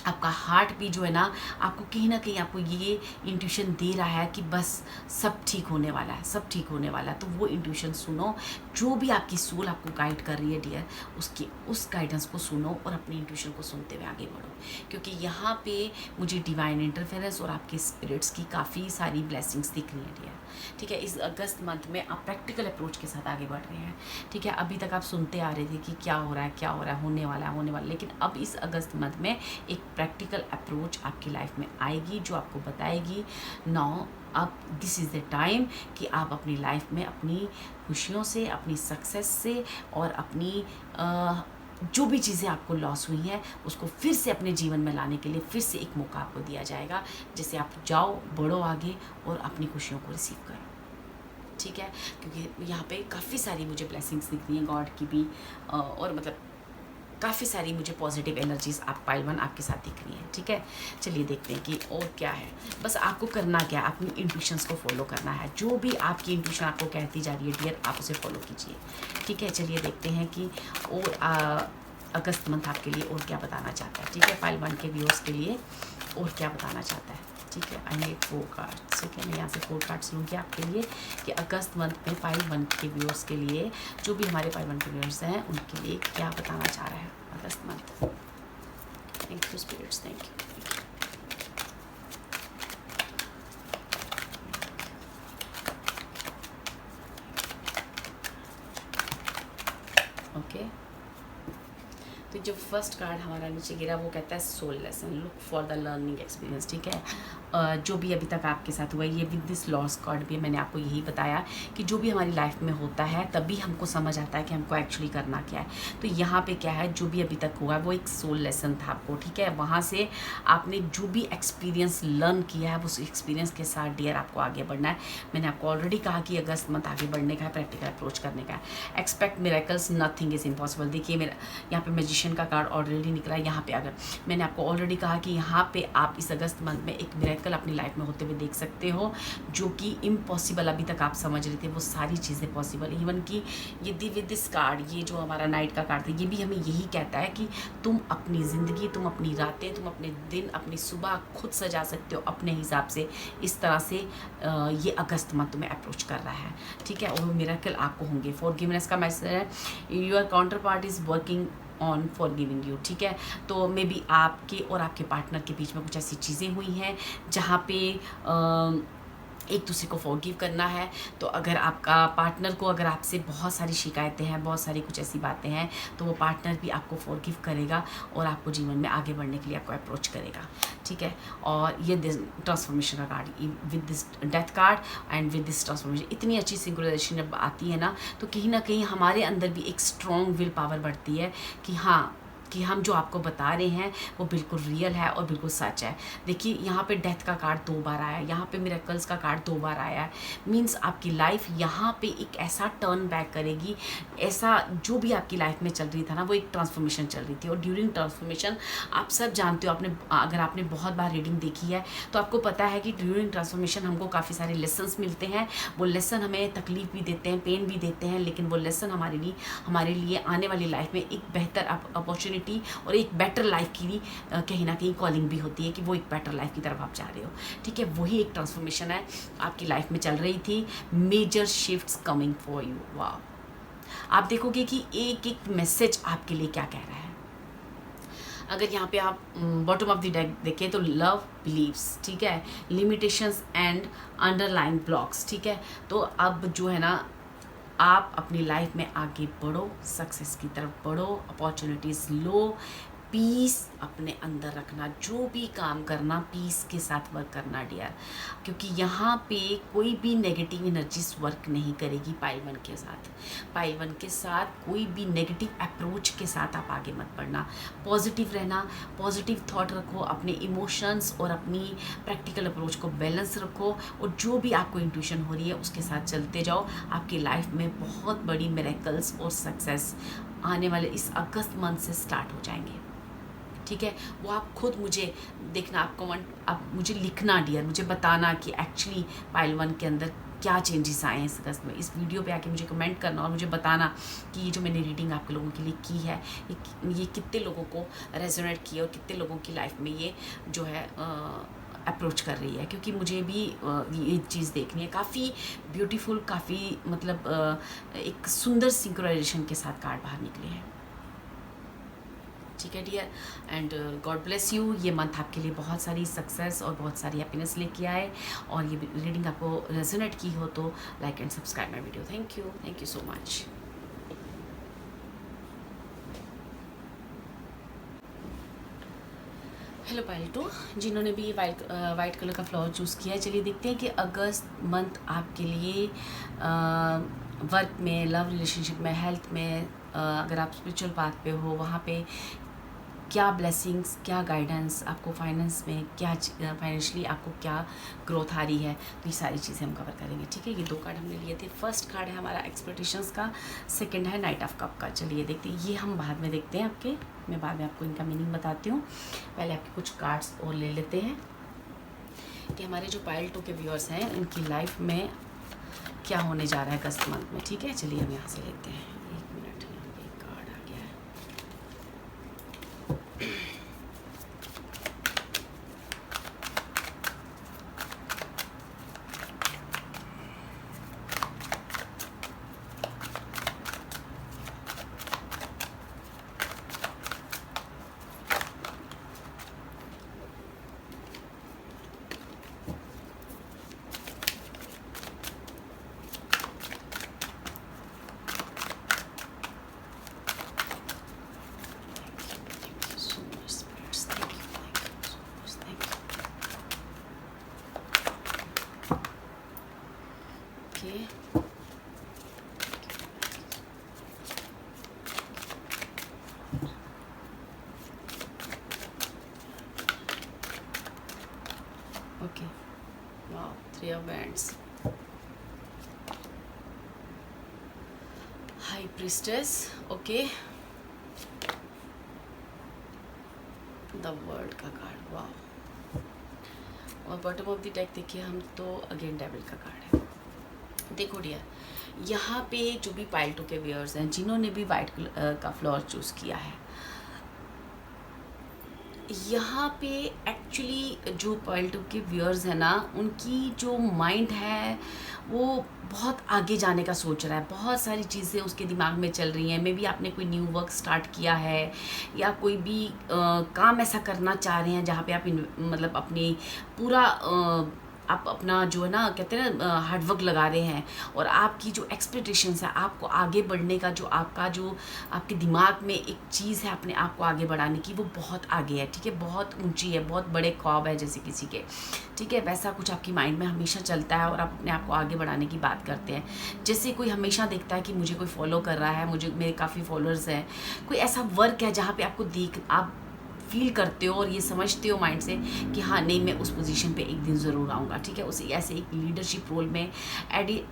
आपका हार्ट भी जो है ना, आपको कहीं ना कहीं आपको ये इंट्यूशन दे रहा है कि बस सब ठीक होने वाला है, सब ठीक होने वाला है। तो वो इंट्यूशन सुनो, जो भी आपकी सोल आपको गाइड कर रही है डियर, उसकी उस गाइडेंस को सुनो और अपनी इंट्यूशन को सुनते हुए आगे बढ़ो, क्योंकि यहाँ पे मुझे डिवाइन इंटरफेरेंस और आपके स्पिरिट्स की काफ़ी सारी ब्लेसिंग्स दिख रही हैं डियर। ठीक है, इस अगस्त मंथ में आप प्रैक्टिकल अप्रोच के साथ आगे बढ़ रहे हैं। ठीक है, अभी तक आप सुनते आ रहे थे कि क्या हो रहा है, क्या हो रहा है, होने वाला है, होने वाला है, लेकिन अब इस अगस्त मंथ में एक प्रैक्टिकल अप्रोच आपकी लाइफ में आएगी जो आपको बताएगी नाउ अब दिस इज़ द टाइम कि आप अपनी लाइफ में अपनी खुशियों से, अपनी सक्सेस से और अपनी जो भी चीज़ें आपको लॉस हुई हैं उसको फिर से अपने जीवन में लाने के लिए फिर से एक मौका आपको दिया जाएगा, जिससे आप जाओ, बढ़ो आगे और अपनी खुशियों को रिसीव करो। ठीक है, क्योंकि यहाँ पे काफ़ी सारी मुझे ब्लेसिंग्स दिख रही हैं गॉड की भी, और मतलब काफ़ी सारी मुझे पॉजिटिव एनर्जीज आप पाइल वन आपके साथ दिख रही हैं। ठीक है, चलिए देखते हैं कि और क्या है। बस आपको करना क्या है, अपनी इंट्यूशंस को फॉलो करना है। जो भी आपकी इंट्यूशन आपको कहती जा रही है डियर, आप उसे फॉलो कीजिए। ठीक है, चलिए देखते हैं कि और अगस्त मंथ आपके लिए और क्या बताना चाहता है। ठीक है, पाइल वन के व्यूअर्स के लिए और क्या बताना चाहता है। ठीक है, आई नीड 4 कार्ड्स। ठीक है, मैं यहाँ से 4 कार्ड्स लूँगी आपके लिए कि अगस्त मंथ में पाइल वन के व्यूअर्स के लिए, जो भी हमारे पाइल वन के व्यूअर्स हैं उनके लिए क्या बताना चाह रहा है अगस्त month. Thank you spirits, thank you. Okay, तो जो फर्स्ट कार्ड हमारा नीचे गिरा वो कहता है soul lesson, look for the learning experience. ठीक है, जो भी अभी तक आपके साथ हुआ है, ये विद दिस लॉस कार्ड भी मैंने आपको यही बताया कि जो भी हमारी लाइफ में होता है तभी हमको समझ आता है कि हमको एक्चुअली करना क्या है। तो यहाँ पे क्या है, जो भी अभी तक हुआ है वो एक सोल लेसन था आपको। ठीक है, वहाँ से आपने जो भी एक्सपीरियंस लर्न किया है उस एक्सपीरियंस के साथ डियर आपको आगे बढ़ना है। मैंने आपको ऑलरेडी कहा कि अगस्त मंथ आगे बढ़ने का है, प्रैक्टिकल अप्रोच करने का है। Expect miracles, nothing is impossible. देखिए मेरा यहाँ पे मैजिशियन का कार्ड ऑलरेडी निकला है। यहाँ पे अगर मैंने आपको ऑलरेडी कहा कि यहाँ पे आप इस अगस्त मंथ में एक मिरेकल अपनी लाइफ में होते हुए देख सकते हो, जो कि इम्पॉसिबल अभी तक आप समझ रहे थे वो सारी चीज़ें पॉसिबल। इवन कि ये विद दिस कार्ड, ये जो हमारा नाइट का कार्ड था, ये भी हमें यही कहता है कि तुम अपनी ज़िंदगी, तुम अपनी रातें, तुम अपने दिन, अपनी सुबह खुद सजा सकते हो अपने हिसाब से। इस तरह से ये अगस्त मंथ तुम्हें अप्रोच कर रहा है। ठीक है, और वो मिरेकल आपको होंगे। फॉरगिवनेस का मैसेज है, your counter part is working on for giving you. ठीक है, तो मे बी आपके और आपके पार्टनर के बीच में कुछ ऐसी चीज़ें हुई हैं जहाँ पे एक दूसरे को फॉरगिव करना है। तो अगर आपका पार्टनर को, अगर आपसे बहुत सारी शिकायतें हैं, बहुत सारी कुछ ऐसी बातें हैं, तो वो पार्टनर भी आपको फॉरगिव करेगा और आपको जीवन में आगे बढ़ने के लिए आपको अप्रोच करेगा। ठीक है, और ये ट्रांसफॉर्मेशन का card with this death card and with this transformation, इतनी अच्छी सिंक्रोनाइजेशन जब आती है ना, तो कहीं ना कहीं हमारे अंदर भी एक स्ट्रॉन्ग विल पावर बढ़ती है कि हाँ, कि हम जो आपको बता रहे हैं वो बिल्कुल रियल है और बिल्कुल सच है। देखिए यहाँ पे डेथ का कार्ड 2 बार आया है, यहाँ पे मिरेकल्स का कार्ड 2 बार आया है। मींस आपकी लाइफ यहाँ पे एक ऐसा टर्न बैक करेगी, ऐसा जो भी आपकी लाइफ में चल रही था ना, वो एक ट्रांसफॉर्मेशन चल रही थी। और ड्यूरिंग ट्रांसफॉर्मेशन आप सब जानते हो, आपने अगर आपने बहुत बार रीडिंग देखी है तो आपको पता है कि ड्यूरिंग ट्रांसफॉर्मेशन हमको काफ़ी सारे लेसन्स मिलते हैं। वो लेसन हमें तकलीफ भी देते हैं, पेन भी देते हैं, लेकिन वो लेसन हमारे लिए आने वाली लाइफ में एक बेहतर अपॉर्चुनिटी और एक बेटर लाइफ की भी कहीं ना कहीं कॉलिंग भी होती है कि वो एक बेटर लाइफ की तरफ आप जा रहे हो। ठीक है, वही एक ट्रांसफॉर्मेशन है आपकी लाइफ में चल रही थी। Major shifts coming for you. वाह, आप देखोगे कि एक एक मैसेज आपके लिए क्या कह रहा है। अगर यहाँ पे आप बॉटम ऑफ द डेक देखें तो लव बिलीव्स, ठीक है, लिमिटेशंस एंड अंडरलाइन ब्लॉक्स। ठीक है, तो अब जो है ना, आप अपनी लाइफ में आगे बढ़ो, सक्सेस की तरफ बढ़ो, अपॉर्चुनिटीज़ लो, पीस अपने अंदर रखना, जो भी काम करना पीस के साथ वर्क करना डियर, क्योंकि यहाँ पे कोई भी नेगेटिव एनर्जीज वर्क नहीं करेगी पाइल वन के साथ। पाइल वन के साथ कोई भी नेगेटिव अप्रोच के साथ आप आगे मत बढ़ना, पॉजिटिव रहना, पॉजिटिव थॉट रखो, अपने इमोशंस और अपनी प्रैक्टिकल अप्रोच को बैलेंस रखो, और जो भी आपको इंट्यूशन हो रही है उसके साथ चलते जाओ। आपकी लाइफ में बहुत बड़ी मिरेकल्स और सक्सेस आने वाले इस अगस्त मंथ से स्टार्ट हो जाएंगे। ठीक है, वो आप खुद मुझे देखना, आप कमेंट, आप मुझे लिखना डियर, मुझे बताना कि एक्चुअली पाइल वन के अंदर क्या चेंजेस आए हैं इस अगस्त में। इस वीडियो पे आके मुझे कमेंट करना और मुझे बताना कि ये जो मैंने रीडिंग आप लोगों के लिए की है ये कितने लोगों को रेजोनेट किया और कितने लोगों की लाइफ में ये जो है अप्रोच कर रही है, क्योंकि मुझे भी ये चीज़ देखनी है। काफ़ी ब्यूटीफुल, काफ़ी मतलब एक सुंदर सिंक्रोनाइजेशन के साथ कार्ड बाहर निकले हैं। ठीक है dear, and God bless you. ये मंथ आपके लिए बहुत सारी सक्सेस और बहुत सारी हैप्पीनेस लेके आए, और ये रीडिंग आपको रेजोनेट की हो तो like and subscribe my video. Thank you so much. Hello Payal two, जिन्होंने भी वाइट कलर का फ्लावर चूज़ किया है, चलिए देखते हैं कि अगस्त मंथ आपके लिए वर्क में, लव रिलेशनशिप में, हेल्थ में, अगर आप स्पिरिचुअल पाथ पे हो वहाँ पे क्या ब्लेसिंग्स, क्या गाइडेंस आपको फाइनेंस में, क्या फाइनेंशियली आपको क्या ग्रोथ आ रही है, तो ये सारी चीज़ें हम कवर करेंगे। ठीक है, ये 2 कार्ड हमने लिए थे। फर्स्ट कार्ड है हमारा एक्सपेक्टेशंस का, सेकंड है नाइट ऑफ कप का। चलिए देखते हैं, ये हम बाद में देखते हैं आपके, मैं बाद में आपको इनका मीनिंग बताती हूँ। पहले आपके कुछ कार्ड्स और ले लेते हैं कि हमारे जो पाइल 2 के व्यूअर्स हैं उनकी लाइफ में क्या होने जा रहा है अगस्त मंथ में। ठीक है, चलिए हम यहाँ से लेते हैं। 1 मिनट, यहाँ पे कार्ड आ गया है। Okay, wow, 3 of wands, high priestess, okay, the world का कार्ड, वाओ, और बॉटम ऑफ द डेक देखिए हम तो अगेन डेविल का कार्ड है। देखो डियर, यहाँ पे जो भी पाइल 2 के व्यूअर्स हैं, जिन्होंने भी वाइट का फ्लावर चूज़ किया है, यहाँ पे एक्चुअली जो पाइल 2 के व्यूअर्स हैं ना, उनकी जो माइंड है वो बहुत आगे जाने का सोच रहा है। बहुत सारी चीज़ें उसके दिमाग में चल रही हैं। मे बी आपने कोई न्यू वर्क स्टार्ट किया है, या कोई भी काम ऐसा करना चाह रहे हैं जहाँ पे आप मतलब अपनी पूरा आप अपना जो है ना, कहते हैं ना, हार्डवर्क लगा रहे हैं, और आपकी जो एक्सपेक्टेशंस है, आपको आगे बढ़ने का जो आपके दिमाग में एक चीज़ है अपने आप को आगे बढ़ाने की, वो बहुत आगे है। ठीक है, बहुत ऊंची है, बहुत बड़े ख्वाब है जैसे किसी के। ठीक है, वैसा कुछ आपकी माइंड में हमेशा चलता है और आप अपने आप को आगे बढ़ाने की बात करते हैं। जैसे कोई हमेशा देखता है कि मुझे कोई फॉलो कर रहा है, मुझे मेरे काफ़ी फॉलोअर्स हैं, कोई ऐसा वर्क है जहाँ पे आप फील करते हो और ये समझते हो माइंड से कि हाँ नहीं, मैं उस पोजीशन पे एक दिन ज़रूर आऊँगा। ठीक है, उसे ऐसे एक लीडरशिप रोल में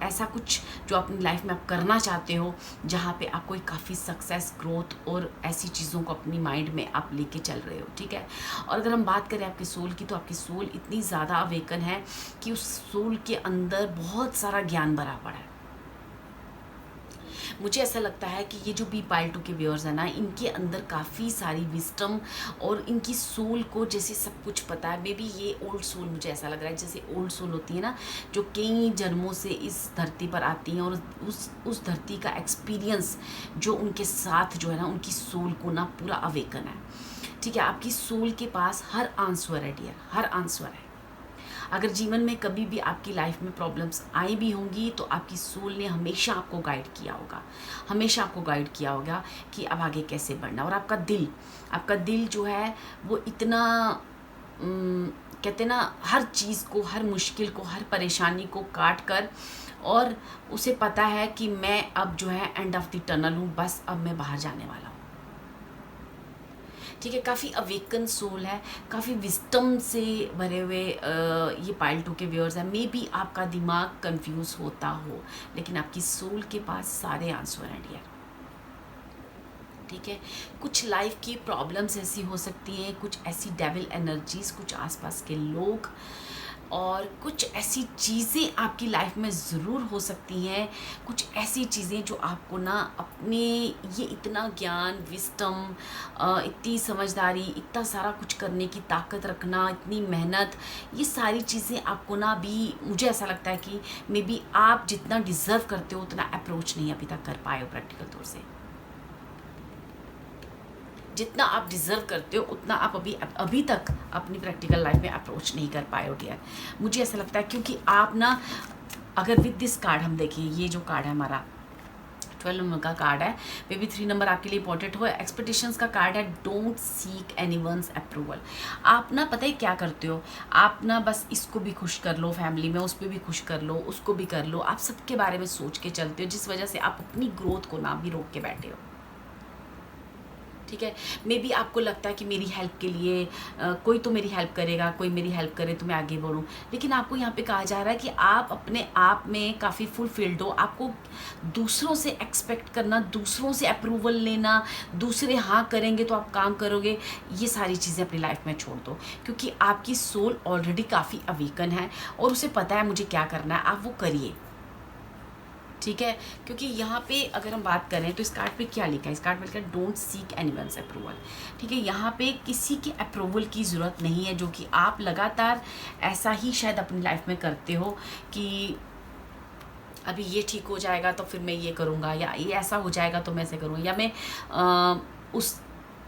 ऐसा कुछ जो अपनी लाइफ में आप करना चाहते हो, जहाँ पे आपको एक काफ़ी सक्सेस, ग्रोथ और ऐसी चीज़ों को अपनी माइंड में आप लेके चल रहे हो। ठीक है, और अगर हम बात करें आपके सोल की, तो आपकी सोल इतनी ज़्यादा अवेकन है कि उस सोल के अंदर बहुत सारा ज्ञान भरा पड़ा है। मुझे ऐसा लगता है कि ये जो बी पाइल 2 के व्यूअर्स हैं ना, इनके अंदर काफ़ी सारी विस्टम और इनकी सोल को जैसे सब कुछ पता है। मे बी ये ओल्ड सोल, मुझे ऐसा लग रहा है जैसे ओल्ड सोल होती है ना, जो कई जन्मों से इस धरती पर आती हैं, और उस धरती का एक्सपीरियंस जो उनके साथ जो है ना, उनकी सोल को ना पूरा अवेकन है। ठीक है, आपकी सोल के पास हर आंसर है डियर, हर आंसर है। अगर जीवन में कभी भी आपकी लाइफ में प्रॉब्लम्स आई भी होंगी, तो आपकी सोल ने हमेशा आपको गाइड किया होगा, हमेशा आपको गाइड किया होगा कि अब आगे कैसे बढ़ना। और आपका दिल जो है वो इतना कहते ना, हर चीज़ को, हर मुश्किल को, हर परेशानी को काट कर, और उसे पता है कि मैं अब जो है एंड ऑफ द टनल हूँ, बस अब मैं बाहर जाने वाला हूँ। ठीक है, काफ़ी अवेकन सोल है, काफ़ी विस्टम से भरे हुए ये पाइल 2 के व्यूअर्स हैं। मे बी आपका दिमाग कंफ्यूज होता हो, लेकिन आपकी सोल के पास सारे आंसर हैं डियर। ठीक है, कुछ लाइफ की प्रॉब्लम्स ऐसी हो सकती हैं, कुछ ऐसी डेविल एनर्जीज, कुछ आसपास के लोग और कुछ ऐसी चीज़ें आपकी लाइफ में ज़रूर हो सकती हैं, कुछ ऐसी चीज़ें जो आपको ना अपने ये इतना ज्ञान, विस्डम, इतनी समझदारी, इतना सारा कुछ करने की ताकत रखना, इतनी मेहनत, ये सारी चीज़ें आपको ना अभी मुझे ऐसा लगता है कि मे बी आप जितना डिज़र्व करते हो उतना अप्रोच नहीं अभी तक कर पाए हो प्रैक्टिकल तौर से। जितना आप डिज़र्व करते हो उतना आप अभी तक अपनी प्रैक्टिकल लाइफ में अप्रोच नहीं कर पाए हो डियर। मुझे ऐसा लगता है क्योंकि आप ना, अगर विद दिस कार्ड हम देखें, ये जो कार्ड है हमारा 12 नंबर का कार्ड है, मे बी 3 नंबर आपके लिए इंपॉर्टेंट हो। एक्सपेक्टेशंस का कार्ड है, डोंट सीक एनीवन्स अप्रूवल। आप ना पता है क्या करते हो, आप ना बस इसको भी खुश कर लो, फैमिली में उस पर भी खुश कर लो, उसको भी कर लो, आप सबके बारे में सोच के चलते हो, जिस वजह से आप अपनी ग्रोथ को ना भी रोक के बैठे हो। ठीक है, मे बी आपको लगता है कि मेरी हेल्प के लिए कोई तो मेरी हेल्प करेगा, कोई मेरी हेल्प करे तो मैं आगे बढ़ूँ, लेकिन आपको यहाँ पे कहा जा रहा है कि आप अपने आप में काफ़ी फुलफिल्ड हो। आपको दूसरों से एक्सपेक्ट करना, दूसरों से अप्रूवल लेना, दूसरे हाँ करेंगे तो आप काम करोगे, ये सारी चीज़ें अपनी लाइफ में छोड़ दो, क्योंकि आपकी सोल ऑलरेडी काफ़ी अवेकन है और उसे पता है मुझे क्या करना है, आप वो करिए। ठीक है, क्योंकि यहाँ पे अगर हम बात करें तो इस कार्ड पे क्या लिखा है, इस कार्ड पे लिखा है डोंट सीक एनीवन्स अप्रूवल। ठीक है, यहाँ पे किसी के अप्रूवल की ज़रूरत नहीं है, जो कि आप लगातार ऐसा ही शायद अपनी लाइफ में करते हो कि अभी ये ठीक हो जाएगा तो फिर मैं ये करूँगा, या ये ऐसा हो जाएगा तो मैं ऐसे करूँगा, या मैं उस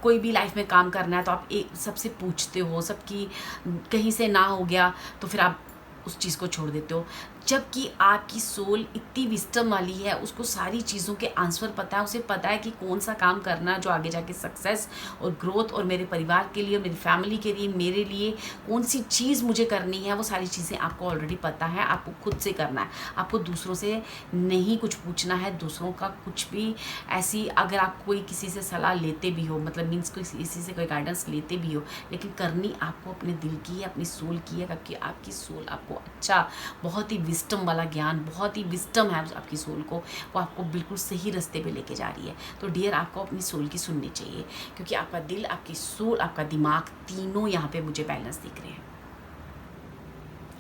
कोई भी लाइफ में काम करना है तो आप एक सबसे पूछते हो, सबकी कहीं से ना हो गया तो फिर आप उस चीज़ को छोड़ देते हो। जबकि आपकी सोल इतनी विस्डम वाली है, उसको सारी चीज़ों के आंसर पता है, उसे पता है कि कौन सा काम करना है जो आगे जाके सक्सेस और ग्रोथ और मेरे परिवार के लिए, मेरी फैमिली के लिए, मेरे लिए कौन सी चीज़ मुझे करनी है, वो सारी चीज़ें आपको ऑलरेडी पता है। आपको खुद से करना है, आपको दूसरों से नहीं कुछ पूछना है, दूसरों का कुछ भी ऐसी, अगर आप कोई किसी से सलाह लेते भी हो, मतलब मीन्स कोई किसी से कोई गाइडेंस लेते भी हो, लेकिन करनी आपको अपने दिल की है, अपनी सोल की है, क्योंकि आपकी सोल आपको अच्छा, बहुत ही विस्डम वाला ज्ञान, बहुत ही विस्डम है आपकी सोल को, वो आपको बिल्कुल सही रास्ते पे लेके जा रही है। तो डियर, आपको अपनी सोल की सुननी चाहिए, क्योंकि आपका दिल, आपकी सोल, आपका दिमाग, तीनों यहाँ पे मुझे बैलेंस दिख रहे हैं।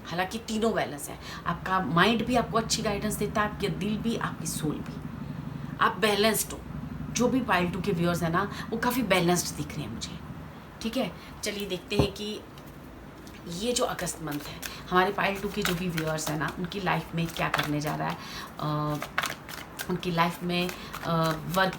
हालांकि तीनों बैलेंस है, आपका माइंड भी आपको अच्छी गाइडेंस देता है, आपके दिल भी, आपकी सोल भी, आप बैलेंस्ड हो। जो भी पाइल 2 के व्यूअर्स हैं ना, वो काफ़ी बैलेंस्ड दिख रहे हैं मुझे। ठीक है, चलिए देखते हैं कि ये जो अगस्त मंथ है, हमारे पाइल 2 के जो भी व्यूअर्स हैं ना, उनकी लाइफ में क्या करने जा रहा है, उनकी लाइफ में वर्क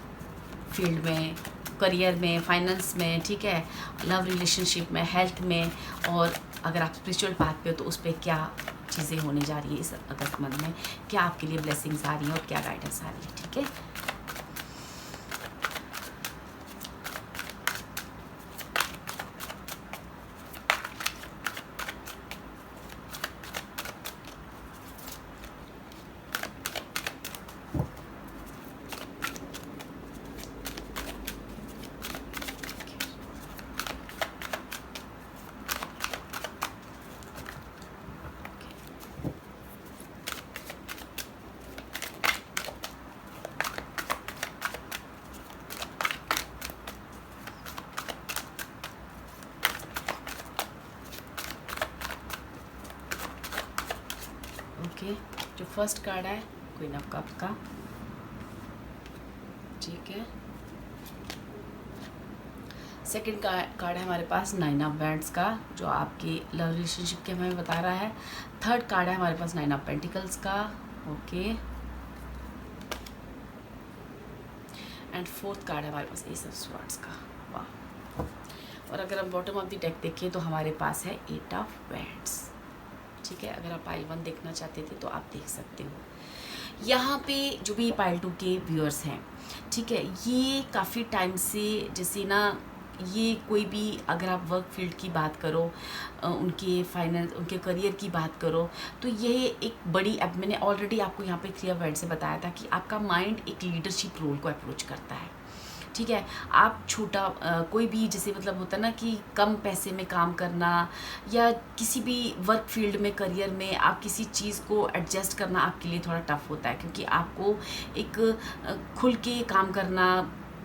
फील्ड में, करियर में, फाइनेंस में, ठीक है, लव रिलेशनशिप में, हेल्थ में, और अगर आप स्पिरिचुअल पाथ पे हो तो उस पर क्या चीज़ें होने जा रही है इस अगस्त मंथ में, क्या आपके लिए ब्लेसिंग्स आ रही हैं और क्या गाइडेंस आ रही है। ठीक है, ओके, जो फर्स्ट कार्ड है क्वीन ऑफ कप्स का, ठीक है, सेकंड कार्ड है हमारे पास 9 ऑफ वैंड्स का, जो आपकी लव रिलेशनशिप के हमें बता रहा है। थर्ड कार्ड है हमारे पास 9 ऑफ पेंटिकल्स का, ओके, एंड फोर्थ कार्ड है हमारे पास एस ऑफ स्वॉर्ड्स का। वाह, और अगर हम बॉटम ऑफ द डेक देखें तो हमारे पास है 8 ऑफ वैंड्स। ठीक है, अगर आप पाइल 1 देखना चाहते थे तो आप देख सकते हो। यहाँ पे जो भी पाइल 2 के व्यूअर्स हैं, ठीक है, ये काफ़ी टाइम से, जैसे ना, ये कोई भी, अगर आप वर्क फील्ड की बात करो, उनके फाइनेंस, उनके करियर की बात करो, तो ये एक बड़ी, अब मैंने ऑलरेडी आपको यहाँ पे 3 ऑफ वैंड्स से बताया था कि आपका माइंड एक लीडरशिप रोल को अप्रोच करता है। ठीक है, आप छोटा कोई भी, जैसे मतलब होता है ना कि कम पैसे में काम करना, या किसी भी वर्क फील्ड में, करियर में आप किसी चीज़ को एडजस्ट करना आपके लिए थोड़ा टफ होता है, क्योंकि आपको एक खुल के काम करना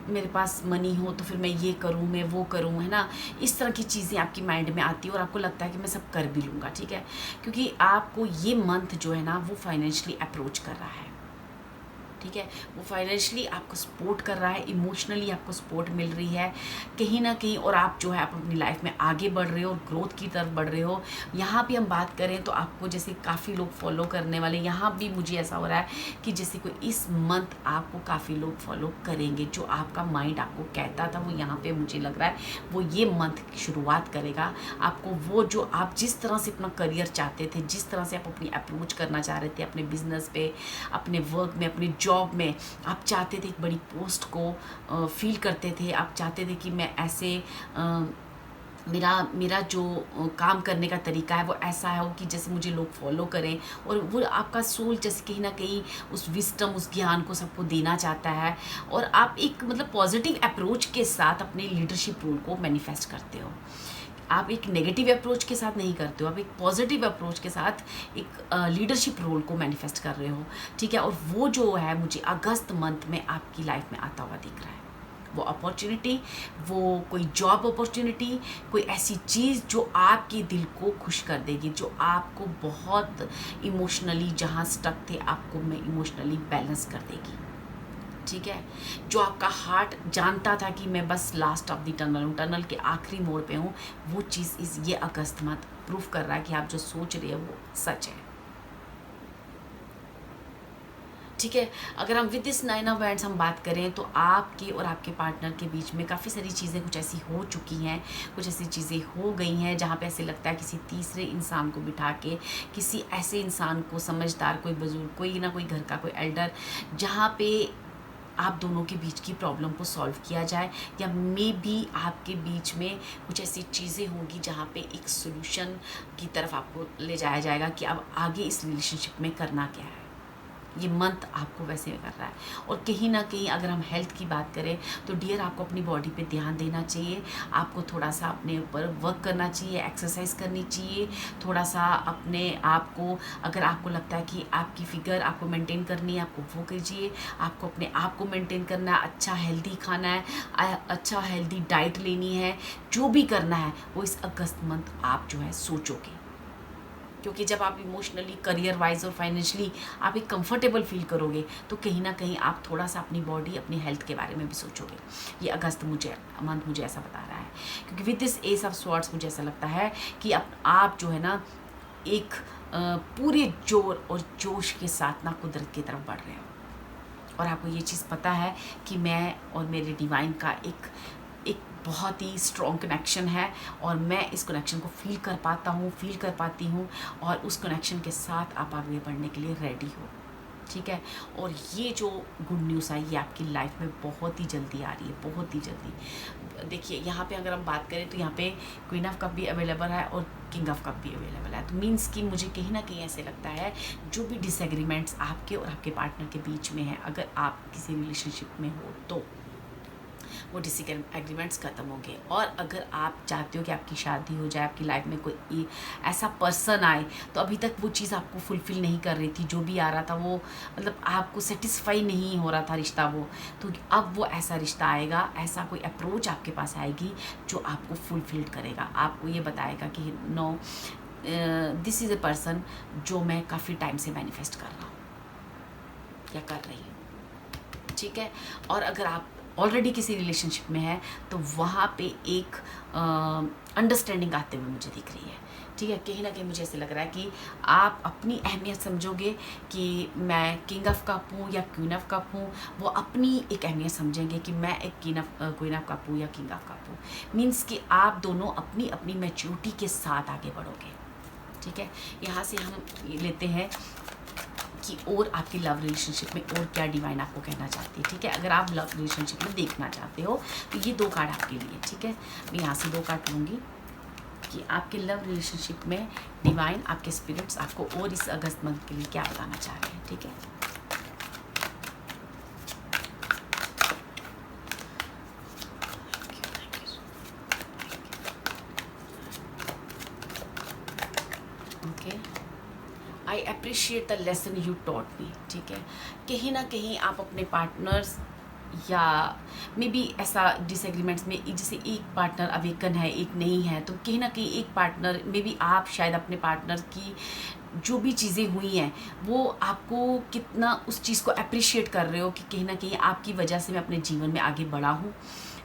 मेरे पास मनी हो तो फिर मैं ये करूँ, मैं वो करूँ, है ना। इस तरह की चीज़ें आपकी माइंड में आती है और आपको लगता है कि मैं सब कर भी लूँगा, ठीक है, क्योंकि आपको ये मंथ जो है ना वो फाइनेंशियली अप्रोच कर रहा है, ठीक है। वो फाइनेंशियली आपको सपोर्ट कर रहा है, इमोशनली आपको सपोर्ट मिल रही है कहीं ना कहीं, और आप जो है आप अपनी लाइफ में आगे बढ़ रहे हो, ग्रोथ की तरफ बढ़ रहे हो। यहाँ भी हम बात करें तो आपको जैसे काफ़ी लोग फॉलो करने वाले, यहाँ भी मुझे ऐसा हो रहा है कि जैसे कोई इस मंथ आपको काफ़ी लोग फॉलो करेंगे। जो आपका माइंड आपको कहता था वो यहाँ पे मुझे लग रहा है वो ये मंथ की शुरुआत करेगा आपको। वो जो आप जिस तरह से अपना करियर चाहते थे, जिस तरह से आप अपनी अप्रोच करना चाह रहे थे अपने बिजनेस पे, अपने वर्क में, अपनी जॉब में, आप चाहते थे एक बड़ी पोस्ट को फील करते थे, आप चाहते थे कि मैं ऐसे मेरा जो काम करने का तरीका है वो ऐसा हो कि जैसे मुझे लोग फॉलो करें, और वो आपका सोल जैसे कहीं ना कहीं उस विस्डम, उस ज्ञान को सबको देना चाहता है, और आप एक मतलब पॉजिटिव अप्रोच के साथ अपने लीडरशिप रोल को मैनिफेस्ट करते हो। आप एक नेगेटिव अप्रोच के साथ नहीं करते हो, आप एक पॉजिटिव अप्रोच के साथ एक लीडरशिप रोल को मैनिफेस्ट कर रहे हो, ठीक है। और वो जो है मुझे अगस्त मंथ में आपकी लाइफ में आता हुआ दिख रहा है। वो अपॉर्चुनिटी, वो कोई जॉब अपॉर्चुनिटी, कोई ऐसी चीज़ जो आपके दिल को खुश कर देगी, जो आपको बहुत इमोशनली जहाँ स्टक थे आपको मैं इमोशनली बैलेंस कर देगी, ठीक है। जो आपका हार्ट जानता था कि मैं बस लास्ट ऑफ द टनल हूँ, टनल के आखिरी मोड़ पे हूँ, वो चीज़ ये अगस्त मंथ प्रूफ कर रहा है कि आप जो सोच रहे हो वो सच है, ठीक है। अगर हम विद दिस 9 ऑफ वैंड्स हम बात करें तो आपके और आपके पार्टनर के बीच में काफ़ी सारी चीज़ें कुछ ऐसी हो चुकी हैं, कुछ ऐसी चीज़ें हो गई हैं जहाँ पे ऐसे लगता है किसी तीसरे इंसान को बिठा के, किसी ऐसे इंसान को, समझदार कोई बुजुर्ग, कोई ना कोई घर का कोई एल्डर, जहाँ पे आप दोनों के बीच की प्रॉब्लम को सॉल्व किया जाए, या मे बी आपके बीच में कुछ ऐसी चीज़ें होंगी जहाँ पे एक सोल्यूशन की तरफ आपको ले जाया जाएगा कि अब आगे इस रिलेशनशिप में करना क्या है। ये मंथ आपको वैसे कर रहा है। और कहीं ना कहीं अगर हम हेल्थ की बात करें तो डियर आपको अपनी बॉडी पे ध्यान देना चाहिए, आपको थोड़ा सा अपने ऊपर वर्क करना चाहिए, एक्सरसाइज करनी चाहिए, थोड़ा सा अपने आप को, अगर आपको लगता है कि आपकी फिगर आपको मेंटेन करनी है आपको वो कीजिए, आपको अपने आप को मेंटेन करना है, अच्छा हेल्दी खाना है, अच्छा हेल्दी डाइट लेनी है, जो भी करना है वो इस अगस्त मंथ आप जो है सोचोगे, क्योंकि जब आप इमोशनली, करियर वाइज और फाइनेंशियली आप एक कंफर्टेबल फील करोगे तो कहीं ना कहीं आप थोड़ा सा अपनी बॉडी, अपनी हेल्थ के बारे में भी सोचोगे। ये अगस्त मंथ मुझे ऐसा बता रहा है, क्योंकि with this S of swords मुझे ऐसा लगता है कि आप जो है ना एक पूरे जोर और जोश के साथ ना कुदरत की तरफ बढ़ रहे हो, और आपको ये चीज़ पता है कि मैं और मेरे डिवाइन का एक बहुत ही स्ट्रॉन्ग कनेक्शन है, और मैं इस कनेक्शन को फील कर पाती हूँ, और उस कनेक्शन के साथ आप आगे बढ़ने के लिए रेडी हो, ठीक है। और ये जो गुड न्यूज़ है ये आपकी लाइफ में बहुत ही जल्दी आ रही है, बहुत ही जल्दी। देखिए यहाँ पे अगर हम बात करें तो यहाँ पे क्वीन ऑफ कप भी अवेलेबल है और किंग ऑफ कप भी अवेलेबल है, तो मीन्स कि मुझे कहीं ना कहीं ऐसे लगता है जो भी डिसएग्रीमेंट्स आपके और आपके पार्टनर के बीच में है, अगर आप किसी रिलेशनशिप में हो तो वो डिसएग्रीमेंट्स ख़त्म होंगे। और अगर आप चाहते हो कि आपकी शादी हो जाए, आपकी लाइफ में कोई ऐसा पर्सन आए, तो अभी तक वो चीज़ आपको फुलफ़िल नहीं कर रही थी, जो भी आ रहा था वो मतलब आपको सेटिस्फाई नहीं हो रहा था रिश्ता वो, तो अब वो ऐसा रिश्ता आएगा, ऐसा कोई अप्रोच आपके पास आएगी जो आपको फुलफ़िल्ड करेगा, आपको ये बताएगा कि no this is a person जो मैं काफ़ी टाइम से मैनिफेस्ट कर रहा हूँ या कर रही हूँ, ठीक है। और अगर आप ऑलरेडी किसी रिलेशनशिप में है तो वहाँ पे एक अंडरस्टैंडिंग आते हुए मुझे दिख रही है, ठीक है। कहीं ना कहीं मुझे ऐसे लग रहा है कि आप अपनी अहमियत समझोगे कि मैं किंग ऑफ कप हूँ या क्वीन ऑफ कप हूँ, वो अपनी एक अहमियत समझेंगे कि मैं एक क्वीन ऑफ कप हूँ या किंग ऑफ कप हूँ। मीन्स कि आप दोनों अपनी अपनी मैच्योरिटी के साथ आगे बढ़ोगे, ठीक है। यहाँ से हम लेते हैं कि और आपकी लव रिलेशनशिप में और क्या डिवाइन आपको कहना चाहती है, ठीक है। अगर आप लव रिलेशनशिप में देखना चाहते हो तो ये 2 कार्ड आपके लिए, ठीक है। मैं यहाँ से 2 कार्ड लूँगी कि आपके लव रिलेशनशिप में डिवाइन, आपके स्पिरिट्स आपको और इस अगस्त मंथ के लिए क्या बताना चाह रहे हैं, ठीक है। Okay, I appreciate the lesson you taught me, ठीक है। कहीं ना कहीं आप अपने पार्टनर्स या मे बी ऐसा डिसएग्रीमेंट्स में जैसे एक पार्टनर अवेकन है, एक नहीं है, तो कहीं ना कहीं एक पार्टनर मे बी आप शायद अपने पार्टनर की जो भी चीज़ें हुई हैं वो आपको कितना उस चीज़ को अप्रिशिएट कर रहे हो कि कहीं ना कहीं आपकी वजह से मैं अपने जीवन में आगे बढ़ा हूँ,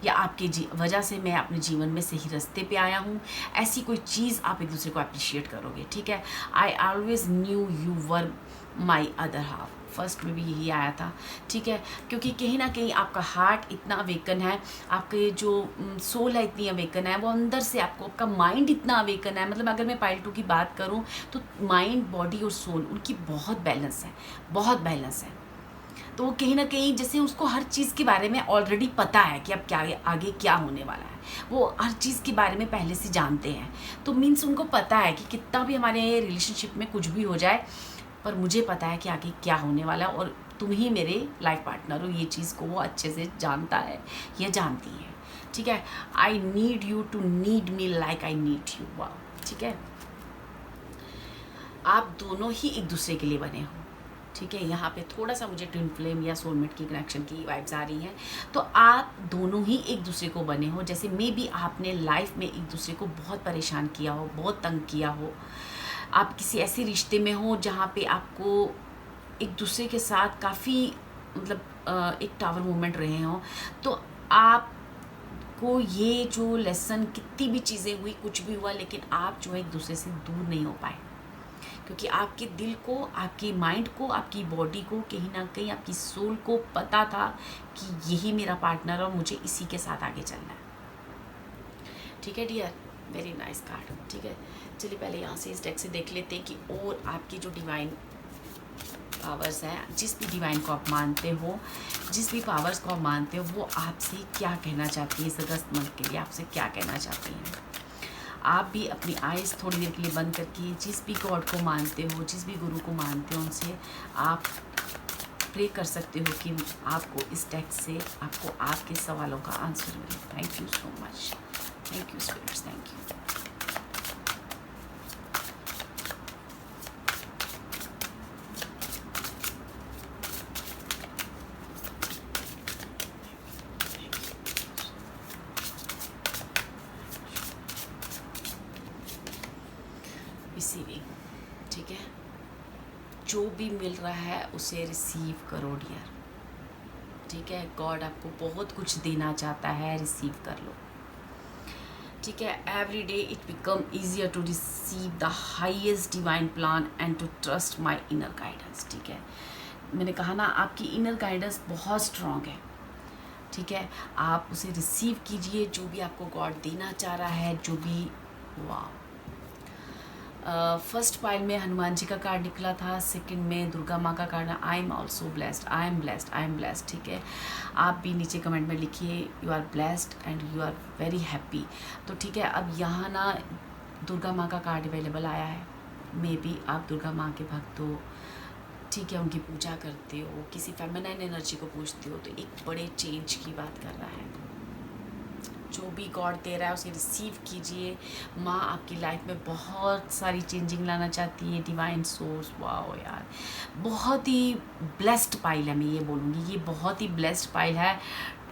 या आपके वजह से मैं अपने जीवन में सही रास्ते पे आया हूँ। ऐसी कोई चीज़ आप एक दूसरे को अप्रिशिएट करोगे, ठीक है। I always new you were my other half, first में भी यही आया था, ठीक है। क्योंकि कहीं ना कहीं आपका हार्ट इतना अवेकन है, आपके जो सोल है इतनी अवेकन है, वो अंदर से आपको, आपका माइंड इतना अवेकन है। मतलब अगर मैं पाइल 2 की बात करूँ तो माइंड, बॉडी और सोल उनकी बहुत बैलेंस है, बहुत बैलेंस है। तो वो कहीं ना कहीं जैसे उसको हर चीज़ के बारे में ऑलरेडी पता है कि अब क्या आगे क्या होने वाला है, वो हर चीज़ के बारे में पहले से जानते हैं। तो मीन्स उनको पता है कि कितना भी हमारे रिलेशनशिप में कुछ भी हो जाए, पर मुझे पता है कि आगे क्या होने वाला है, और तुम ही मेरे लाइफ पार्टनर हो, ये चीज़ को वो अच्छे से जानता है या जानती है, ठीक है। I need you to need me like I need you, वाह, ठीक है। आप दोनों ही एक दूसरे के लिए बने हो, ठीक है। यहाँ पे थोड़ा सा मुझे ट्विन फ्लेम या सोलमेट की कनेक्शन की वाइब्स आ रही हैं। तो आप दोनों ही एक दूसरे को बने हो, जैसे मे बी आपने लाइफ में एक दूसरे को बहुत परेशान किया हो, बहुत तंग किया हो। आप किसी ऐसे रिश्ते में हो जहाँ पे आपको एक दूसरे के साथ काफ़ी मतलब एक टावर मोमेंट रहे हों, तो आपको ये जो लेसन, कितनी भी चीज़ें हुई, कुछ भी हुआ, लेकिन आप जो है एक दूसरे से दूर नहीं हो पाए, क्योंकि आपके दिल को, आपकी माइंड को, आपकी बॉडी को, कहीं ना कहीं आपकी सोल को पता था कि यही मेरा पार्टनर है और मुझे इसी के साथ आगे चलना है, ठीक है डियर। वेरी नाइस कार्ड, ठीक है। चलिए पहले यहाँ से इस डेक से देख लेते हैं कि और आपकी जो डिवाइन पावर्स हैं, जिस भी डिवाइन को आप मानते हो, जिस भी पावर्स को आप मानते हो, वो आपसे क्या कहना चाहती है इस अगस्त मंथ के लिए, आपसे क्या कहना चाहती हैं। आप भी अपनी आइज़ थोड़ी देर के लिए बंद करके जिस भी गॉड को मानते हो, जिस भी गुरु को मानते हो, उनसे आप प्रे कर सकते हो कि आपको इस टेक्स्ट से आपको आपके सवालों का आंसर मिले। Thank you so much, thank you spirits, thank you. Receiving, ठीक है। जो भी मिल रहा है उसे रिसीव करो डियर, ठीक है। गॉड आपको बहुत कुछ देना चाहता है, रिसीव कर लो, ठीक है। Every day it become easier to receive the highest divine plan and to trust my inner guidance, ठीक है। मैंने कहा ना, आपकी इनर गाइडेंस बहुत स्ट्रॉन्ग है, ठीक है। आप उसे रिसीव कीजिए, जो भी आपको गॉड देना चाह रहा है, जो भी। वाह, फर्स्ट पाइल में हनुमान जी का कार्ड निकला था, सेकंड में दुर्गा माँ का card. I am also blessed, I am blessed, I am blessed, ठीक है। आप भी नीचे कमेंट में लिखिए you are blessed and you are very happy. तो ठीक है, अब यहाँ ना दुर्गा माँ का कार्ड अवेलेबल आया है। मे बी आप दुर्गा माँ के भक्त हो, ठीक है, उनकी पूजा करते हो, किसी फेमिनाइन एनर्जी को पूजते हो, तो एक बड़े चेंज की बात कर रहा है। जो भी गॉड दे रहा है उसे रिसीव कीजिए। माँ आपकी लाइफ में बहुत सारी चेंजिंग लाना चाहती है, डिवाइन सोर्स। वाओ यार, बहुत ही ब्लेस्ड पाइल है, मैं ये बोलूँगी, ये बहुत ही ब्लेस्ड पाइल है।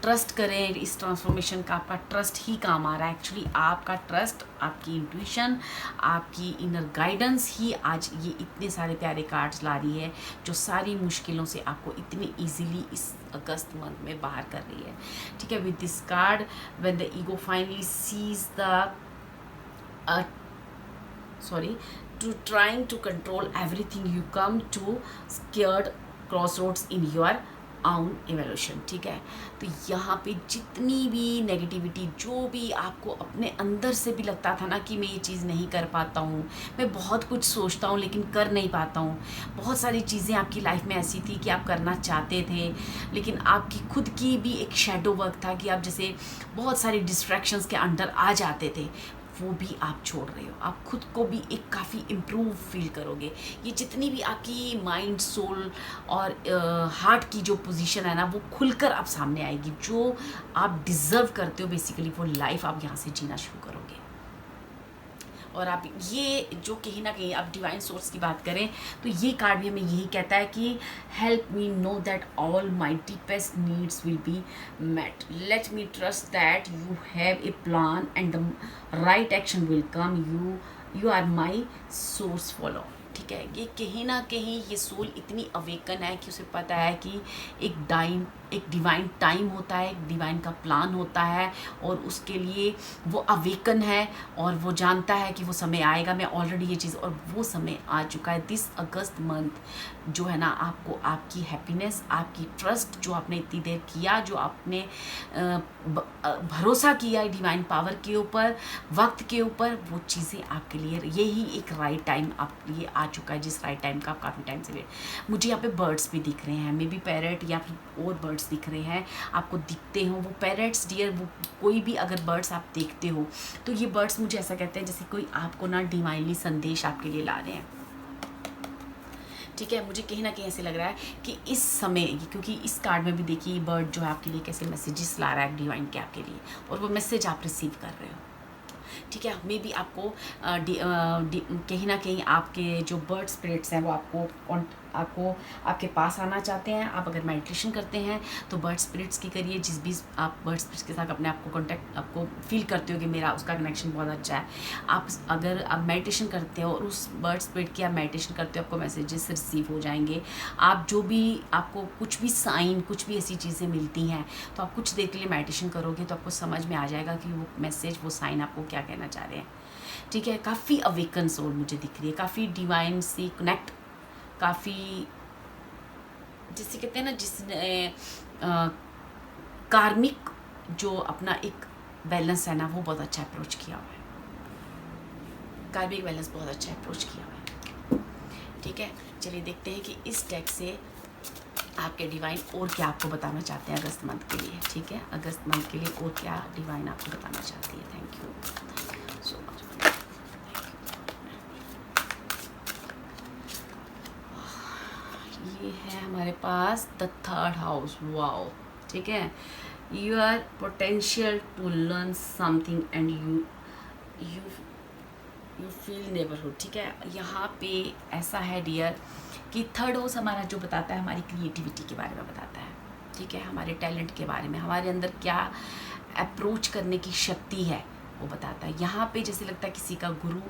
ट्रस्ट करें इस ट्रांसफॉर्मेशन का, आपका ट्रस्ट ही काम आ रहा है। एक्चुअली आपका ट्रस्ट, आपकी इंट्यूशन, आपकी इनर गाइडेंस ही आज ये इतने सारे प्यारे कार्ड्स ला रही है, जो सारी मुश्किलों से आपको इतनी इजीली इस अगस्त मंथ में बाहर कर रही है, ठीक है। With this card, when the ego finally cease the to trying to control everything, you come to scared crossroads in your own evaluation, ठीक है। तो यहाँ पे जितनी भी नेगेटिविटी, जो भी आपको अपने अंदर से भी लगता था ना कि मैं ये चीज़ नहीं कर पाता हूँ, मैं बहुत कुछ सोचता हूँ लेकिन कर नहीं पाता हूँ, बहुत सारी चीज़ें आपकी लाइफ में ऐसी थी कि आप करना चाहते थे, लेकिन आपकी खुद की भी एक शैडो वर्क था कि आप जैसे बहुत सारी डिस्ट्रैक्शंस के अंडर आ जाते थे, वो भी आप छोड़ रहे हो। आप खुद को भी एक काफ़ी इम्प्रूव फील करोगे। ये जितनी भी आपकी माइंड, सोल और हार्ट की जो पोजीशन है ना, वो खुलकर आप सामने आएगी। जो आप डिज़र्व करते हो बेसिकली, वो लाइफ आप यहाँ से जीना शुरू करोगे। और आप ये जो कहीं ना कहीं आप डिवाइन सोर्स की बात करें तो ये कार्ड भी हमें यही कहता है कि help me know that all my deepest needs will be met. Let me trust that you have a plan and the right action will come. You are my source follow. ठीक है, ये कहीं ना कहीं ये सोल इतनी अवेकन है कि उसे पता है कि एक डिवाइन टाइम होता है, एक डिवाइन का प्लान होता है और उसके लिए वो अवेकन है और वो जानता है कि वो समय आएगा। मैं ऑलरेडी ये चीज़ और वो समय आ चुका है। दिस अगस्त मंथ जो है ना, आपको आपकी हैप्पीनेस, आपकी ट्रस्ट जो आपने इतनी देर किया, जो आपने भरोसा किया डिवाइन पावर के ऊपर, वक्त के ऊपर, वो चीज़ें आपके लिए यही एक राइट टाइम आप ये आ चुका है, जिस राइट टाइम का आप काफ़ी टाइम से वेट। मुझे यहाँ पे बर्ड्स भी दिख रहे हैं, मे बी पैरट या फिर और बर्ड्स दिख रहे हैं, आपको दिखते हो वो पैरट्स डियर, वो कोई भी अगर बर्ड्स आप देखते हो तो ये बर्ड्स मुझे ऐसा कहते हैं जैसे कोई आपको ना डिवाइनली संदेश आपके लिए ला रहे हैं। ठीक है, मुझे कहीं ना कहीं ऐसे लग रहा है कि इस समय, क्योंकि इस कार्ड में भी देखिए बर्ड जो है आपके लिए कैसे मैसेजेस ला रहा है डिवाइन के आपके लिए, और वो मैसेज आप रिसीव कर रहे हो। ठीक है, मे बी आपको कहीं ना कहीं आपके जो बर्ड स्पिरिट्स हैं वो आपको आपके पास आना चाहते हैं। आप अगर मेडिटेशन करते हैं तो बर्ड स्पिरिट्स की करिए, जिस भी आप बर्ड स्पिरिट्स के साथ अपने आप को कॉन्टैक्ट, आपको फील करते हो कि मेरा उसका कनेक्शन बहुत अच्छा है। अगर आप मेडिटेशन करते हो और उस बर्ड स्पिरिट की आप मेडिटेशन करते हो, आपको मैसेजेस रिसीव हो जाएंगे। आप जो भी आपको कुछ भी साइन, कुछ भी ऐसी चीज़ें मिलती हैं तो आप कुछ देर के लिए मेडिटेशन करोगे तो आपको समझ में आ जाएगा कि वो मैसेज, वो साइन आपको क्या कहना चाह रहे हैं। ठीक है, काफ़ी अवेकन सोल मुझे दिख रही है, काफ़ी डिवाइन से कनेक्ट, काफ़ी जिसे कहते हैं ना, जिसने कार्मिक जो अपना एक बैलेंस है ना, वो बहुत अच्छा अप्रोच किया हुआ है। कार्मिक बैलेंस बहुत अच्छा अप्रोच किया हुआ है। ठीक है, चलिए देखते हैं कि इस डेक से आपके डिवाइन और क्या आपको बताना चाहते हैं अगस्त मंथ के लिए। ठीक है, अगस्त मंथ के लिए और क्या डिवाइन आपको बताना चाहती है। Thank you so much. ये है हमारे पास द थर्ड हाउस। वाओ, ठीक है, you are potential to learn something and you feel neighbourhood. ठीक है, यहाँ पे ऐसा है डियर कि थर्ड हाउस हमारा जो बताता है हमारी क्रिएटिविटी के बारे में बताता है। ठीक है, हमारे टैलेंट के बारे में, हमारे अंदर क्या अप्रोच करने की शक्ति है वो बताता है। यहाँ पे जैसे लगता है किसी का गुरु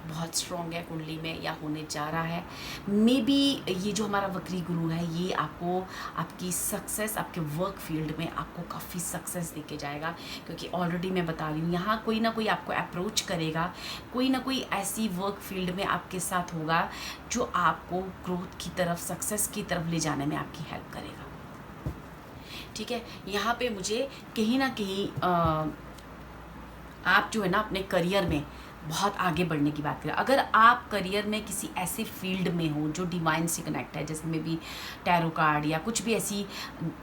बहुत स्ट्रॉन्ग है कुंडली में या होने जा रहा है। मे बी ये जो हमारा वक्री गुरु है ये आपको आपकी सक्सेस, आपके वर्क फील्ड में आपको काफ़ी सक्सेस देके जाएगा, क्योंकि ऑलरेडी मैं बता रही हूँ यहाँ कोई ना कोई आपको अप्रोच करेगा, कोई ना कोई ऐसी वर्क फील्ड में आपके साथ होगा जो आपको ग्रोथ की तरफ, सक्सेस की तरफ ले जाने में आपकी हेल्प करेगा। ठीक है, यहाँ पे मुझे कहीं ना कहीं आप जो है ना अपने करियर में बहुत आगे बढ़ने की बात करें। अगर आप करियर में किसी ऐसे फील्ड में हो जो डिवाइन से कनेक्ट है, जैसे में भी टैरो कार्ड या कुछ भी ऐसी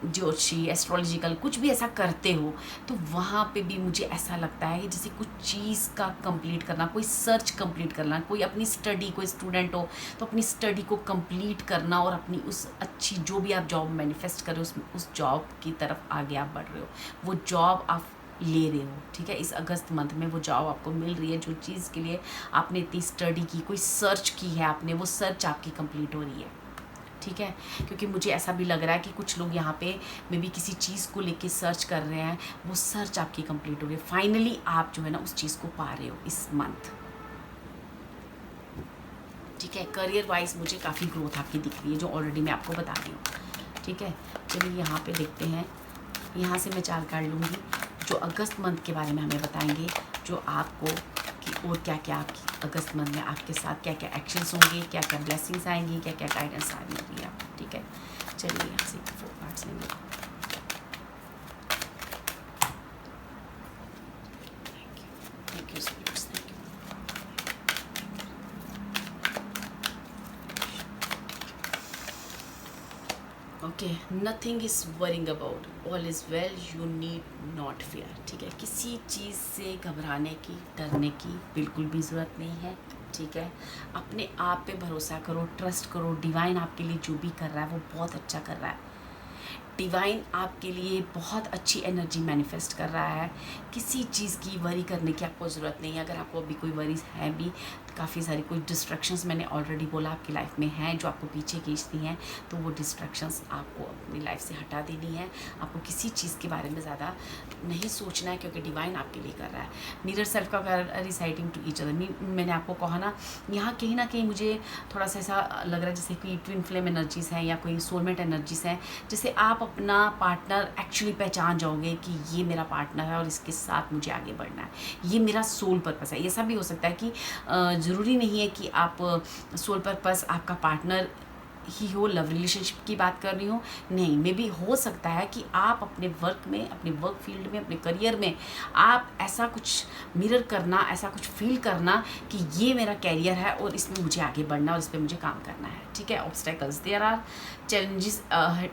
ज्योतिषी, एस्ट्रोलॉजिकल कुछ भी ऐसा करते हो, तो वहाँ पे भी मुझे ऐसा लगता है कि जैसे कुछ चीज़ का कंप्लीट करना, कोई सर्च कंप्लीट करना, कोई अपनी स्टडी, कोई स्टूडेंट हो तो अपनी स्टडी को कंप्लीट करना और अपनी उस अच्छी जो भी आप जॉब मैनिफेस्ट कर रहे हो उस जॉब की तरफ आगे आप बढ़ रहे हो, वो जॉब आप ले रहे हो। ठीक है, इस अगस्त मंथ में वो जॉब आपको मिल रही है, जो चीज़ के लिए आपने इतनी स्टडी की, कोई सर्च की है आपने, वो सर्च आपकी कंप्लीट हो रही है। ठीक है, क्योंकि मुझे ऐसा भी लग रहा है कि कुछ लोग यहाँ पे मे बी किसी चीज़ को लेके सर्च कर रहे हैं, वो सर्च आपकी कंप्लीट हो रही है। फाइनली आप जो है ना उस चीज़ को पा रहे हो इस मंथ। ठीक है, करियर वाइज मुझे काफ़ी ग्रोथ आपकी दिख रही है, जो ऑलरेडी मैं आपको बता रही हूँ। ठीक है, चलिए यहाँ पे देखते हैं, यहाँ से मैं 4 कार्ड लूँगी जो अगस्त मंथ के बारे में हमें बताएंगे, जो आपको कि और क्या क्या आपकी अगस्त मंथ में आपके साथ क्या क्या एक्शंस होंगे, क्या क्या ब्लेसिंग्स आएंगी, क्या क्या गाइडेंस आ रही है आपको। ठीक है, चलिए यहाँ से 4 पार्ट्स लेंगे। Thank you spirits, thank you. Okay, nothing is worrying about, all is well, you need not fear. ठीक है, किसी चीज़ से घबराने की, डरने की बिल्कुल भी ज़रूरत नहीं है। ठीक है, अपने आप पे भरोसा करो, ट्रस्ट करो, डिवाइन आपके लिए जो भी कर रहा है वो बहुत अच्छा कर रहा है। डिवाइन आपके लिए बहुत अच्छी एनर्जी मैनिफेस्ट कर रहा है। किसी चीज़ की वरी करने की आपको ज़रूरत नहीं है। अगर आपको अभी कोई वरीज है भी, काफ़ी सारी कोई डिस्ट्रैक्शंस मैंने ऑलरेडी बोला आपकी लाइफ में हैं जो आपको पीछे खींचती हैं, तो वो डिस्ट्रैक्शंस आपको अपनी लाइफ से हटा देनी है। आपको किसी चीज़ के बारे में ज़्यादा नहीं सोचना है, क्योंकि डिवाइन आपके लिए कर रहा है। मिरर सेल्फ का रिसाइटिंग टू ईच अदर, मैंने आपको कहा ना, यहाँ कहीं ना कहीं मुझे थोड़ा सा ऐसा लग रहा है जैसे कोई ट्विन फ्लेम एनर्जीज़ हैं या कोई सोलमेट एनर्जीज़ हैं, जैसे आप अपना पार्टनर एक्चुअली पहचान जाओगे कि ये मेरा पार्टनर है और इसके साथ मुझे आगे बढ़ना है, ये मेरा सोल पर्पस है। ऐसा भी हो सकता है कि ज़रूरी नहीं है कि आप सोल पर्पस आपका पार्टनर ही हो, लव रिलेशनशिप की बात कर रही हूँ, नहीं, मे बी हो सकता है कि आप अपने वर्क में, अपने वर्क फील्ड में, अपने करियर में आप ऐसा कुछ मिरर करना, ऐसा कुछ फील करना कि ये मेरा कैरियर है और इसमें मुझे आगे बढ़ना और इस पर मुझे काम करना है, ठीक है। Obstacles, there are challenges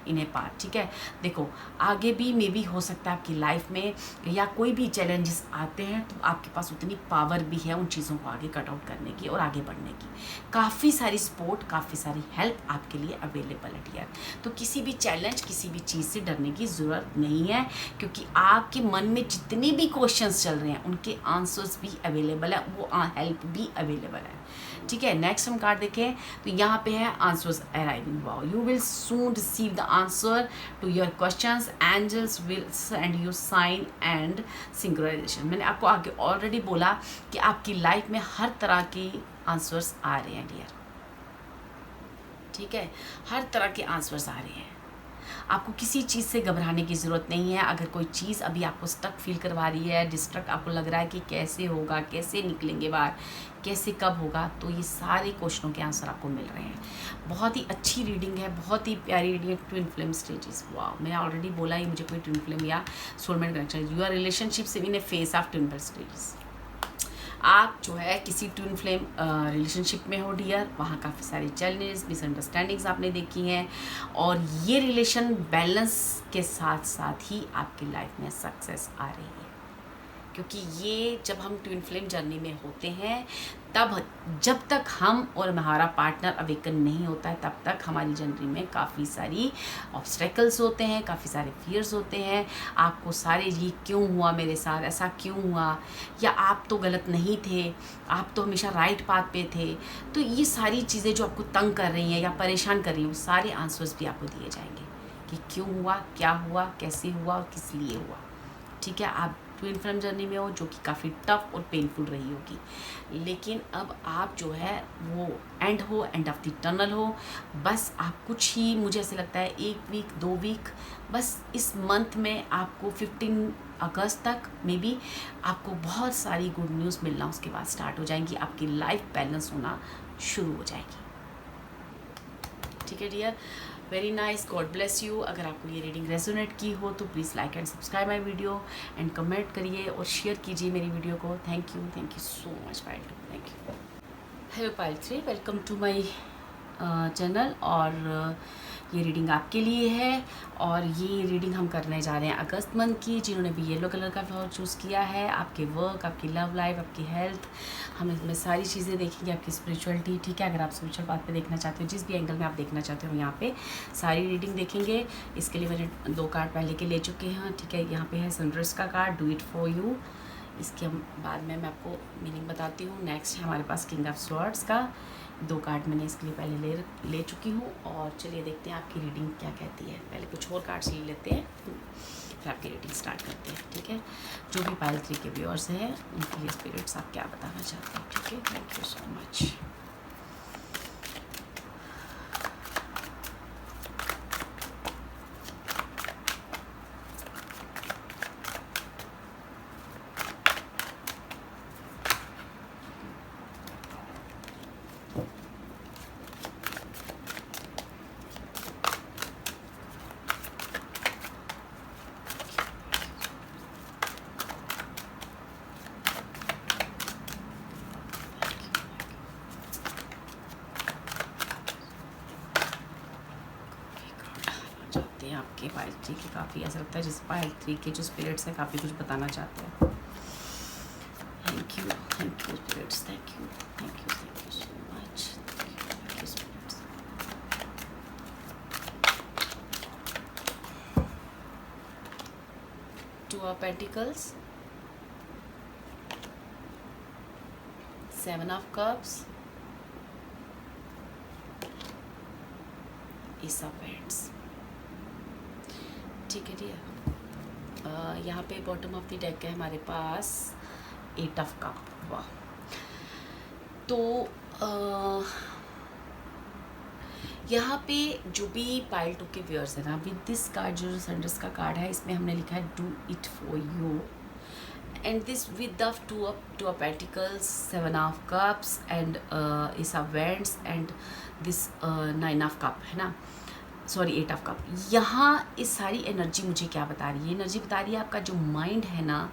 in a part, ठीक है। देखो आगे भी मे बी हो सकता है आपकी लाइफ में या कोई भी चैलेंजेस आते हैं तो आपके पास उतनी पावर भी है उन चीज़ों को आगे कट आउट करने की और आगे बढ़ने की। काफ़ी सारी सपोर्ट, काफ़ी सारी हेल्प आपके लिए अवेलेबल है डियर। तो किसी भी चैलेंज, किसी भी चीज़ से डरने की ज़रूरत नहीं है, क्योंकि आपके मन में जितने भी क्वेश्चंस चल रहे हैं उनके आंसर्स भी अवेलेबल है, वो हेल्प भी अवेलेबल है, ठीक है। नेक्स्ट हम कार्ड देखें तो यहाँ पे है answers arriving. Wow, you will soon receive the answer to your questions, angels will send you sign and synchronisation. मैंने आपको आगे ऑलरेडी बोला कि आपकी लाइफ में हर तरह के आंसर्स आ रहे हैं डियर, ठीक है, हर तरह के आंसर्स आ रहे हैं। आपको किसी चीज़ से घबराने की ज़रूरत नहीं है। अगर कोई चीज़ अभी आपको स्टक फील करवा रही है, डिस्ट्रक्ट आपको लग रहा है कि कैसे होगा, कैसे निकलेंगे बाहर, कैसे कब होगा, तो ये सारे क्वेश्चनों के आंसर आपको मिल रहे हैं। बहुत ही अच्छी रीडिंग है, बहुत ही प्यारी रीडिंग है। ट्विन फ्लेम स्टेजेस, वाह, मैंने ऑलरेडी बोला ही मुझे कोई ट्विन फ्लेम या soulmate connection, your relationships in a phase of twin flame stages. आप जो है किसी ट्विन फ्लेम रिलेशनशिप में हो डियर, वहाँ काफ़ी सारे चैलेंजेस, मिसअंडरस्टैंडिंग्स आपने देखी हैं, और ये रिलेशन बैलेंस के साथ साथ ही आपकी लाइफ में सक्सेस आ रही है। क्योंकि ये जब हम ट्विन फ्लेम जर्नी में होते हैं तब, जब तक हम और हमारा पार्टनर अवेकन नहीं होता है तब तक हमारी जर्नी में काफ़ी सारी ऑब्स्टेकल्स होते हैं, काफ़ी सारे फियर्स होते हैं। आपको सारे ये क्यों हुआ मेरे साथ, ऐसा क्यों हुआ, या आप तो गलत नहीं थे, आप तो हमेशा राइट पाथ पे थे। तो ये सारी चीज़ें जो आपको तंग कर रही हैं या परेशान कर रही हैं, वो सारे आंसर्स भी आपको दिए जाएंगे कि क्यों हुआ, क्या हुआ, कैसे हुआ और किस लिए हुआ, ठीक है। आप ट्विन फ्लेम जर्नी में हो जो कि काफ़ी टफ और पेनफुल रही होगी, लेकिन अब आप जो है वो एंड ऑफ द टनल हो। बस आप कुछ ही, मुझे ऐसे लगता है 1 वीक 2 वीक, बस इस मंथ में आपको 15 अगस्त तक मे बी आपको बहुत सारी गुड न्यूज़ मिलना उसके बाद स्टार्ट हो जाएंगी, आपकी लाइफ बैलेंस होना शुरू हो जाएगी, ठीक है dear. Very nice, God bless you. अगर आपको ये रीडिंग रेजोनेट की हो तो please like and subscribe my video and comment करिए और शेयर कीजिए मेरी वीडियो को। Thank you so much Payal 2, thank you. Hello Payal 3, welcome to my channel. और ये रीडिंग आपके लिए है, और ये रीडिंग हम करने जा रहे हैं अगस्त मंथ की। जिन्होंने भी येलो कलर का फ्लावर चूज़ किया है, आपके वर्क, आपकी लव लाइफ, आपकी हेल्थ, हम इसमें सारी चीज़ें देखेंगे, आपकी स्पिरिचुअलिटी, ठीक है। अगर आप स्पिरिचुअल बात पे देखना चाहते हो, जिस भी एंगल में आप देखना चाहते हो, यहाँ पे सारी रीडिंग देखेंगे। इसके लिए मैंने 2 कार्ड पहले के ले चुके हैं, ठीक है। यहाँ पे है सनराइज का card, do it for you. इसके बाद में मैं आपको मीनिंग बताती हूँ। नेक्स्ट है हमारे पास किंग ऑफ स्वॉर्ड्स का, 2 कार्ड मैंने इसके लिए पहले ले चुकी हूँ। और चलिए देखते हैं आपकी रीडिंग क्या कहती है। पहले कुछ और कार्ड्स ले लेते हैं, फिर आपकी रीडिंग स्टार्ट करते हैं, ठीक है। जो भी पायल 3 के व्यूअर्स हैं उनके लिए स्पिरिट्स आप क्या बताना चाहते हैं, ठीक है। Thank you so much. आपके पायल 3 के काफ़ी ऐसा लगता है जैसे पायल 3 के जो स्पिरिट्स हैं काफ़ी कुछ बताना चाहते हैं। Thank you spirits, thank you so much, thank you spirits. Two of Pentacles, Seven of Cups, Ace of Wands. ठीक है डियर, यहाँ पे बॉटम ऑफ द डेक है हमारे पास एट ऑफ कप. वाह. तो यहाँ पे जो भी पाइल टू के व्यूअर्स है ना, विद दिस कार्ड जो सनराइज का कार्ड है, इसमें हमने लिखा है do it for you. And this with the two of pentacles, seven of cups and S of wands and this nine of cup है ना, सॉरी एट ऑफ कप. यहाँ इस सारी एनर्जी मुझे क्या बता रही है? एनर्जी बता रही है आपका जो माइंड है ना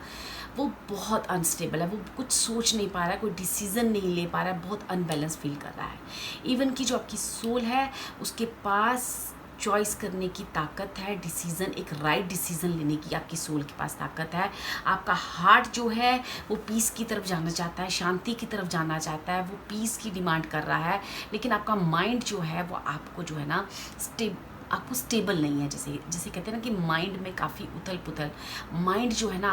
वो बहुत अनस्टेबल है, वो कुछ सोच नहीं पा रहा है, कोई डिसीज़न नहीं ले पा रहा है, बहुत अनबैलेंस फील कर रहा है. इवन कि जो आपकी सोल है उसके पास चॉइस करने की ताकत है, डिसीज़न, एक राइट डिसीज़न लेने की आपकी सोल के पास ताकत है. आपका हार्ट जो है वो पीस की तरफ जाना चाहता है, शांति की तरफ जाना चाहता है, वो पीस की डिमांड कर रहा है. लेकिन आपका माइंड जो है वो आपको जो है ना आपको स्टेबल नहीं है. जैसे कहते हैं ना कि माइंड में काफ़ी उथल पुथल, माइंड जो है ना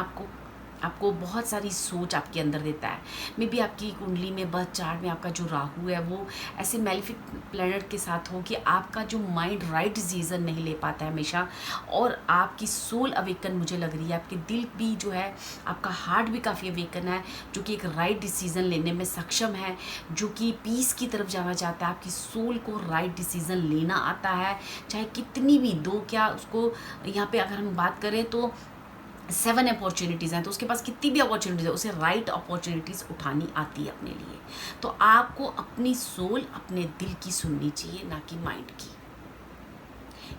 आपको बहुत सारी सोच आपके अंदर देता है. मे बी आपकी कुंडली में बर्थ चार्ट में आपका जो राहु है वो ऐसे मैलेफिक प्लैनेट के साथ हो कि आपका जो माइंड राइट डिसीजन नहीं ले पाता है हमेशा. और आपकी सोल अवेकन मुझे लग रही है, आपके दिल भी जो है, आपका हार्ट भी काफ़ी अवेकन है, जो कि एक राइट डिसीज़न लेने में सक्षम है, जो कि पीस की तरफ जाना चाहता है. आपकी सोल को राइट डिसीज़न लेना आता है, चाहे कितनी भी दो क्या उसको. यहाँ पे अगर हम बात करें तो 7 अपॉर्चुनिटीज़ हैं, तो उसके पास कितनी भी अपॉर्चुनिटीज़ है, उसे राइट अपॉर्चुनिटीज़ उठानी आती है अपने लिए. तो आपको अपनी सोल, अपने दिल की सुननी चाहिए, ना कि माइंड की.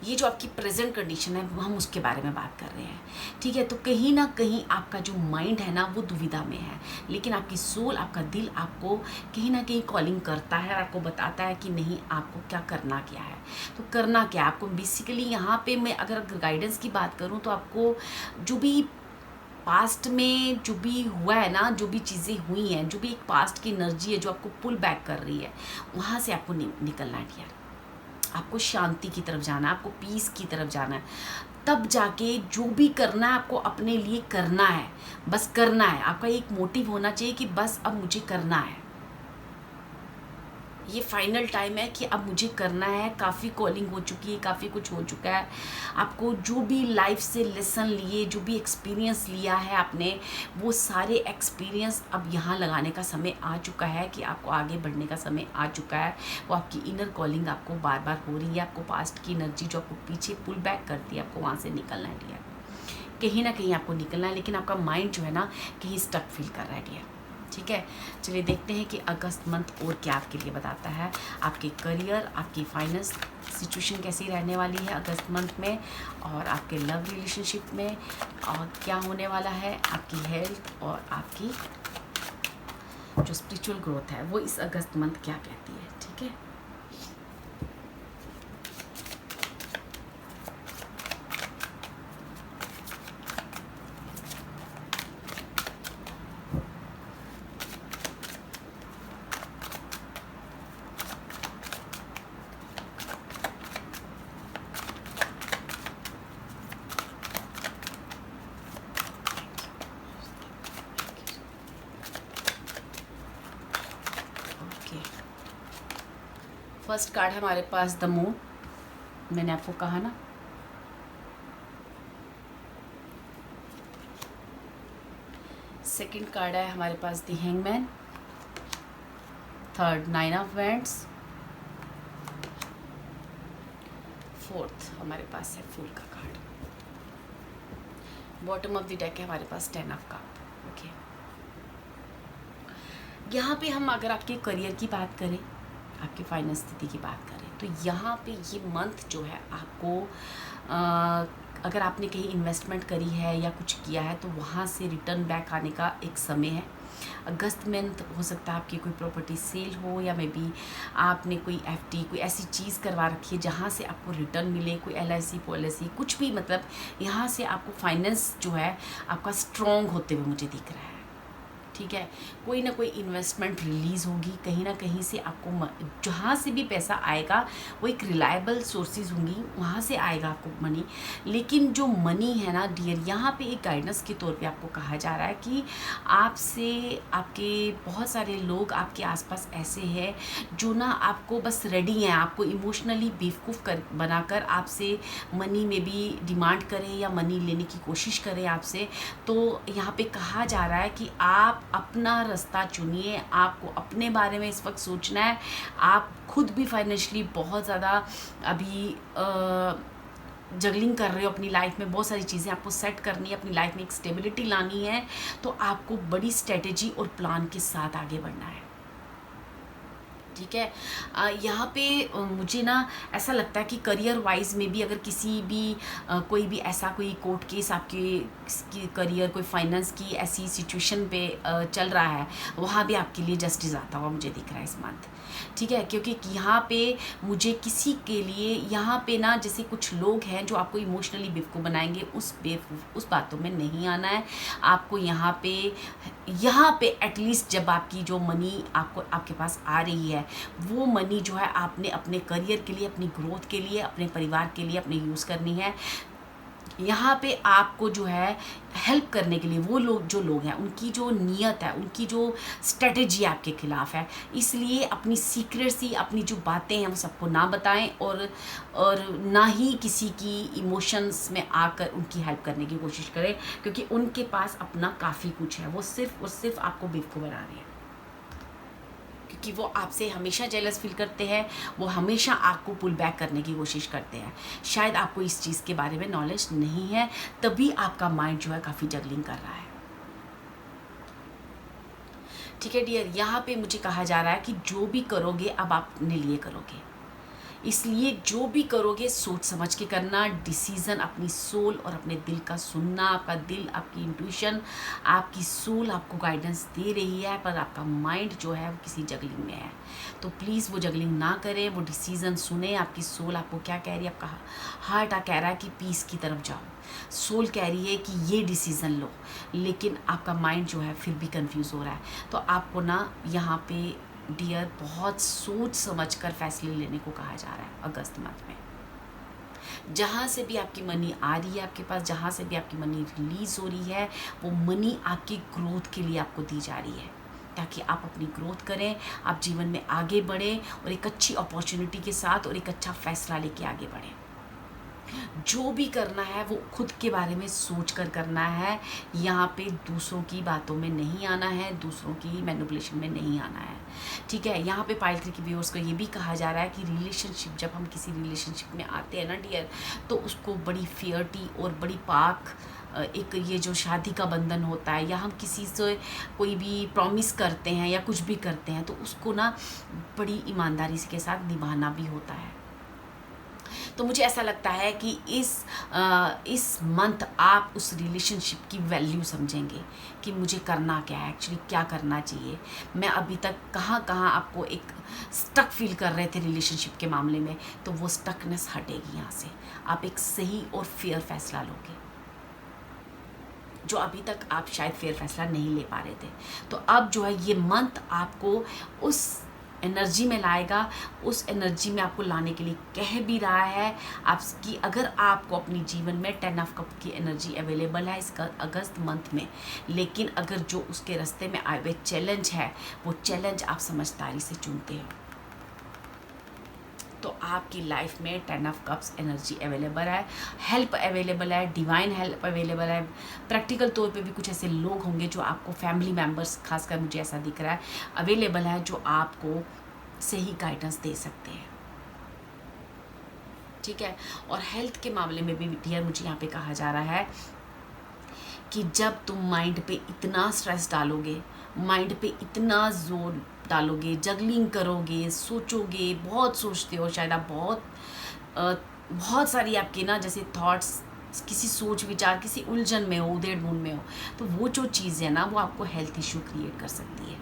ये जो आपकी प्रेजेंट कंडीशन है वो हम उसके बारे में बात कर रहे हैं, ठीक है. तो कहीं ना कहीं आपका जो माइंड है ना वो दुविधा में है, लेकिन आपकी सोल, आपका दिल आपको कहीं ना कहीं कॉलिंग करता है, आपको बताता है कि नहीं आपको क्या करना क्या है. तो करना क्या है आपको बेसिकली. यहाँ पे मैं अगर गाइडेंस की बात करूँ तो आपको जो भी पास्ट में जो भी हुआ है ना, जो भी चीज़ें हुई हैं, जो भी एक पास्ट की एनर्जी है जो आपको पुल बैक कर रही है, वहाँ से आपको निकलना है यार. आपको शांति की तरफ जाना है, आपको पीस की तरफ जाना है. तब जाके जो भी करना है आपको अपने लिए करना है, बस करना है. आपका एक मोटिव होना चाहिए कि बस अब मुझे करना है, ये फाइनल टाइम है कि अब मुझे करना है. काफ़ी कॉलिंग हो चुकी है, काफ़ी कुछ हो चुका है. आपको जो भी लाइफ से लेसन लिए, जो भी एक्सपीरियंस लिया है आपने, वो सारे एक्सपीरियंस अब यहाँ लगाने का समय आ चुका है, कि आपको आगे बढ़ने का समय आ चुका है. वो आपकी इनर कॉलिंग आपको बार बार हो रही है. आपको पास्ट की एनर्जी जो आपको पीछे पुल बैक करती है, आपको वहाँ से निकलना है डियर. कहीं ना कहीं आपको निकलना है, लेकिन आपका माइंड जो है ना कहीं स्टक फील कर रहा है डियर. ठीक है, चलिए देखते हैं कि अगस्त मंथ और क्या आपके लिए बताता है. आपके करियर, आपकी फाइनेंस सिचुएशन कैसी रहने वाली है अगस्त मंथ में, और आपके लव रिलेशनशिप में, और क्या होने वाला है आपकी हेल्थ, और आपकी जो स्पिरिचुअल ग्रोथ है वो इस अगस्त मंथ क्या कहती है. ठीक है, फर्स्ट कार्ड है हमारे पास द मून. मैंने आपको कहा ना, सेकंड कार्ड है हमारे पास the hangman. Third nine of wands. Fourth हमारे पास है फूल का card. Bottom of the deck है हमारे पास 10 ऑफ कप. ओके, यहाँ पे हम अगर आपके करियर की बात करें, आपकी फाइनेंस स्थिति की बात करें, तो यहाँ पे ये मंथ जो है आपको अगर आपने कहीं इन्वेस्टमेंट करी है या कुछ किया है तो वहाँ से रिटर्न बैक आने का एक समय है. अगस्त मंथ हो सकता है आपकी कोई प्रॉपर्टी सेल हो, या मे बी आपने कोई एफडी, कोई ऐसी चीज़ करवा रखी है जहाँ से आपको रिटर्न मिले, कोई एलआईसी पॉलिसी, कुछ भी. मतलब यहाँ से आपको फाइनेंस जो है आपका स्ट्रॉन्ग होते हुए मुझे दिख रहा है. ठीक है, कोई ना कोई इन्वेस्टमेंट रिलीज़ होगी, कहीं ना कहीं से आपको जहाँ से भी पैसा आएगा वो एक रिलायबल सोर्सेज होंगी, वहाँ से आएगा आपको मनी। लेकिन जो मनी है ना डियर, यहाँ पे एक गाइडेंस के तौर पे आपको कहा जा रहा है कि आपसे आपके बहुत सारे लोग आपके आसपास ऐसे हैं जो ना आपको बस रेडी हैं, आपको इमोशनली बेवकूफ़ कर बनाकर आपसे मनी में भी डिमांड करें या मनी लेने की कोशिश करें आपसे। तो यहाँ पे कहा जा रहा है कि आप अपना रास्ता चुनिए, आपको अपने बारे में इस वक्त सोचना है। आप खुद भी फाइनेंशियली बहुत ज़्यादा अभी जगलिंग कर रहे हो अपनी लाइफ में, बहुत सारी चीज़ें आपको सेट करनी है, अपनी लाइफ में एक स्टेबिलिटी लानी है। तो आपको बड़ी स्ट्रेटेजी और प्लान के साथ आगे बढ़ना है, ठीक है। यहाँ पे मुझे ना ऐसा लगता है कि करियर वाइज में भी अगर किसी भी कोई भी ऐसा कोई कोर्ट केस आपके करियर, कोई फाइनेंस की ऐसी सिचुएशन पे चल रहा है, वहाँ भी आपके लिए जस्टिस आता हुआ मुझे दिख रहा है इस मंथ, ठीक है। क्योंकि यहाँ पे मुझे किसी के लिए यहाँ पे ना जैसे कुछ लोग हैं जो आपको इमोशनली बेवकूफ़ बनाएंगे, उस बातों में नहीं आना है आपको। यहाँ पे एटलीस्ट जब आपकी जो मनी आपके पास आ रही है, वो मनी जो है आपने अपने करियर के लिए, अपनी ग्रोथ के लिए, अपने परिवार के लिए अपने यूज़ करनी है। यहाँ पे आपको जो है हेल्प करने के लिए वो लोग हैं, उनकी जो नीयत है, उनकी जो स्ट्रेटेजी आपके खिलाफ है। इसलिए अपनी सीक्रेसी, अपनी जो बातें हैं वो सबको ना बताएं और ना ही किसी की इमोशंस में आकर उनकी हेल्प करने की कोशिश करें, क्योंकि उनके पास अपना काफ़ी कुछ है। वो सिर्फ और सिर्फ आपको बेवकूफ़ बना रहे हैं, क्योंकि वो आपसे हमेशा जेलस फील करते हैं, वो हमेशा आपको पुल बैक करने की कोशिश करते हैं। शायद आपको इस चीज़ के बारे में नॉलेज नहीं है, तभी आपका माइंड जो है काफ़ी जगलिंग कर रहा है, ठीक है डियर। यहाँ पे मुझे कहा जा रहा है कि जो भी करोगे अब आप अपने लिए करोगे, इसलिए जो भी करोगे सोच समझ के करना। डिसीज़न अपनी सोल और अपने दिल का सुनना। आपका दिल, आपकी इंट्यूशन, आपकी सोल आपको गाइडेंस दे रही है, पर आपका माइंड जो है वो किसी जगलिंग में है। तो प्लीज़ वो जगलिंग ना करें, वो डिसीज़न सुने। आपकी सोल आपको क्या कह रही है, आपका हार्ट कह रहा है कि पीस की तरफ जाओ, सोल कह रही है कि ये डिसीज़न लो, लेकिन आपका माइंड जो है फिर भी कंफ्यूज हो रहा है। तो आपको ना यहाँ पे डियर बहुत सोच समझकर फैसले लेने को कहा जा रहा है अगस्त मंथ में। जहाँ से भी आपकी मनी आ रही है आपके पास, जहाँ से भी आपकी मनी रिलीज़ हो रही है, वो मनी आपकी ग्रोथ के लिए आपको दी जा रही है, ताकि आप अपनी ग्रोथ करें, आप जीवन में आगे बढ़ें और एक अच्छी अपॉर्चुनिटी के साथ और एक अच्छा फैसला लेके आगे बढ़ें। जो भी करना है वो खुद के बारे में सोच कर करना है। यहाँ पे दूसरों की बातों में नहीं आना है, दूसरों की मैनिपुलेशन में नहीं आना है, ठीक है। यहाँ पे पाइल ट्री के व्यूअर्स को ये भी कहा जा रहा है कि रिलेशनशिप, जब हम किसी रिलेशनशिप में आते हैं ना डियर, तो उसको बड़ी फियर्टी और बड़ी पाक एक ये जो शादी का बंधन होता है, या हम किसी से कोई भी प्रॉमिस करते हैं या कुछ भी करते हैं, तो उसको ना बड़ी ईमानदारी के साथ निभाना भी होता है। तो मुझे ऐसा लगता है कि इस मंथ आप उस रिलेशनशिप की वैल्यू समझेंगे कि मुझे करना क्या है, एक्चुअली क्या करना चाहिए। मैं अभी तक कहाँ कहाँ आपको एक स्टक फील कर रहे थे रिलेशनशिप के मामले में, तो वो स्टकनेस हटेगी यहाँ से। आप एक सही और फेयर फैसला लोगे, जो अभी तक आप शायद फेयर फैसला नहीं ले पा रहे थे। तो अब जो है ये मंथ आपको उस एनर्जी में लाएगा, उस एनर्जी में आपको लाने के लिए कह भी रहा है आपकी। अगर आपको अपनी जीवन में 10 ऑफ कप की एनर्जी अवेलेबल है इस अगस्त मंथ में, लेकिन अगर जो उसके रास्ते में आए हुए चैलेंज है, वो चैलेंज आप समझदारी से चुनते हो, तो आपकी लाइफ में 10 ऑफ कप्स एनर्जी अवेलेबल है, हेल्प अवेलेबल है, डिवाइन हेल्प अवेलेबल है। प्रैक्टिकल तौर पे भी कुछ ऐसे लोग होंगे जो आपको, फैमिली मेम्बर्स खासकर मुझे ऐसा दिख रहा है, अवेलेबल है, जो आपको सही गाइडेंस दे सकते हैं, ठीक है। और हेल्थ के मामले में भी डियर मुझे यहाँ पे कहा जा रहा है कि जब तुम माइंड पे इतना स्ट्रेस डालोगे, माइंड पे इतना जोर डालोगे, जगलिंग करोगे, सोचोगे, बहुत सोचते हो, शायद आप बहुत सारी आपके ना जैसे थॉट्स, किसी सोच विचार, किसी उलझन में हो, उधेड़ बुन में हो, तो वो जो चीज़ है ना, वो आपको हेल्थ इशू क्रिएट कर सकती है।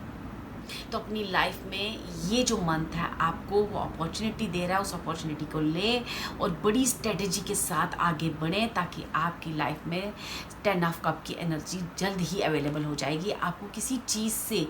तो अपनी लाइफ में ये जो मंथ है आपको वो अपॉर्चुनिटी दे रहा है, उस अपॉर्चुनिटी को लें और बड़ी स्ट्रेटजी के साथ आगे बढ़ें ताकि आपकी लाइफ में 10 ऑफ कप की एनर्जी जल्द ही अवेलेबल हो जाएगी। आपको किसी चीज़ से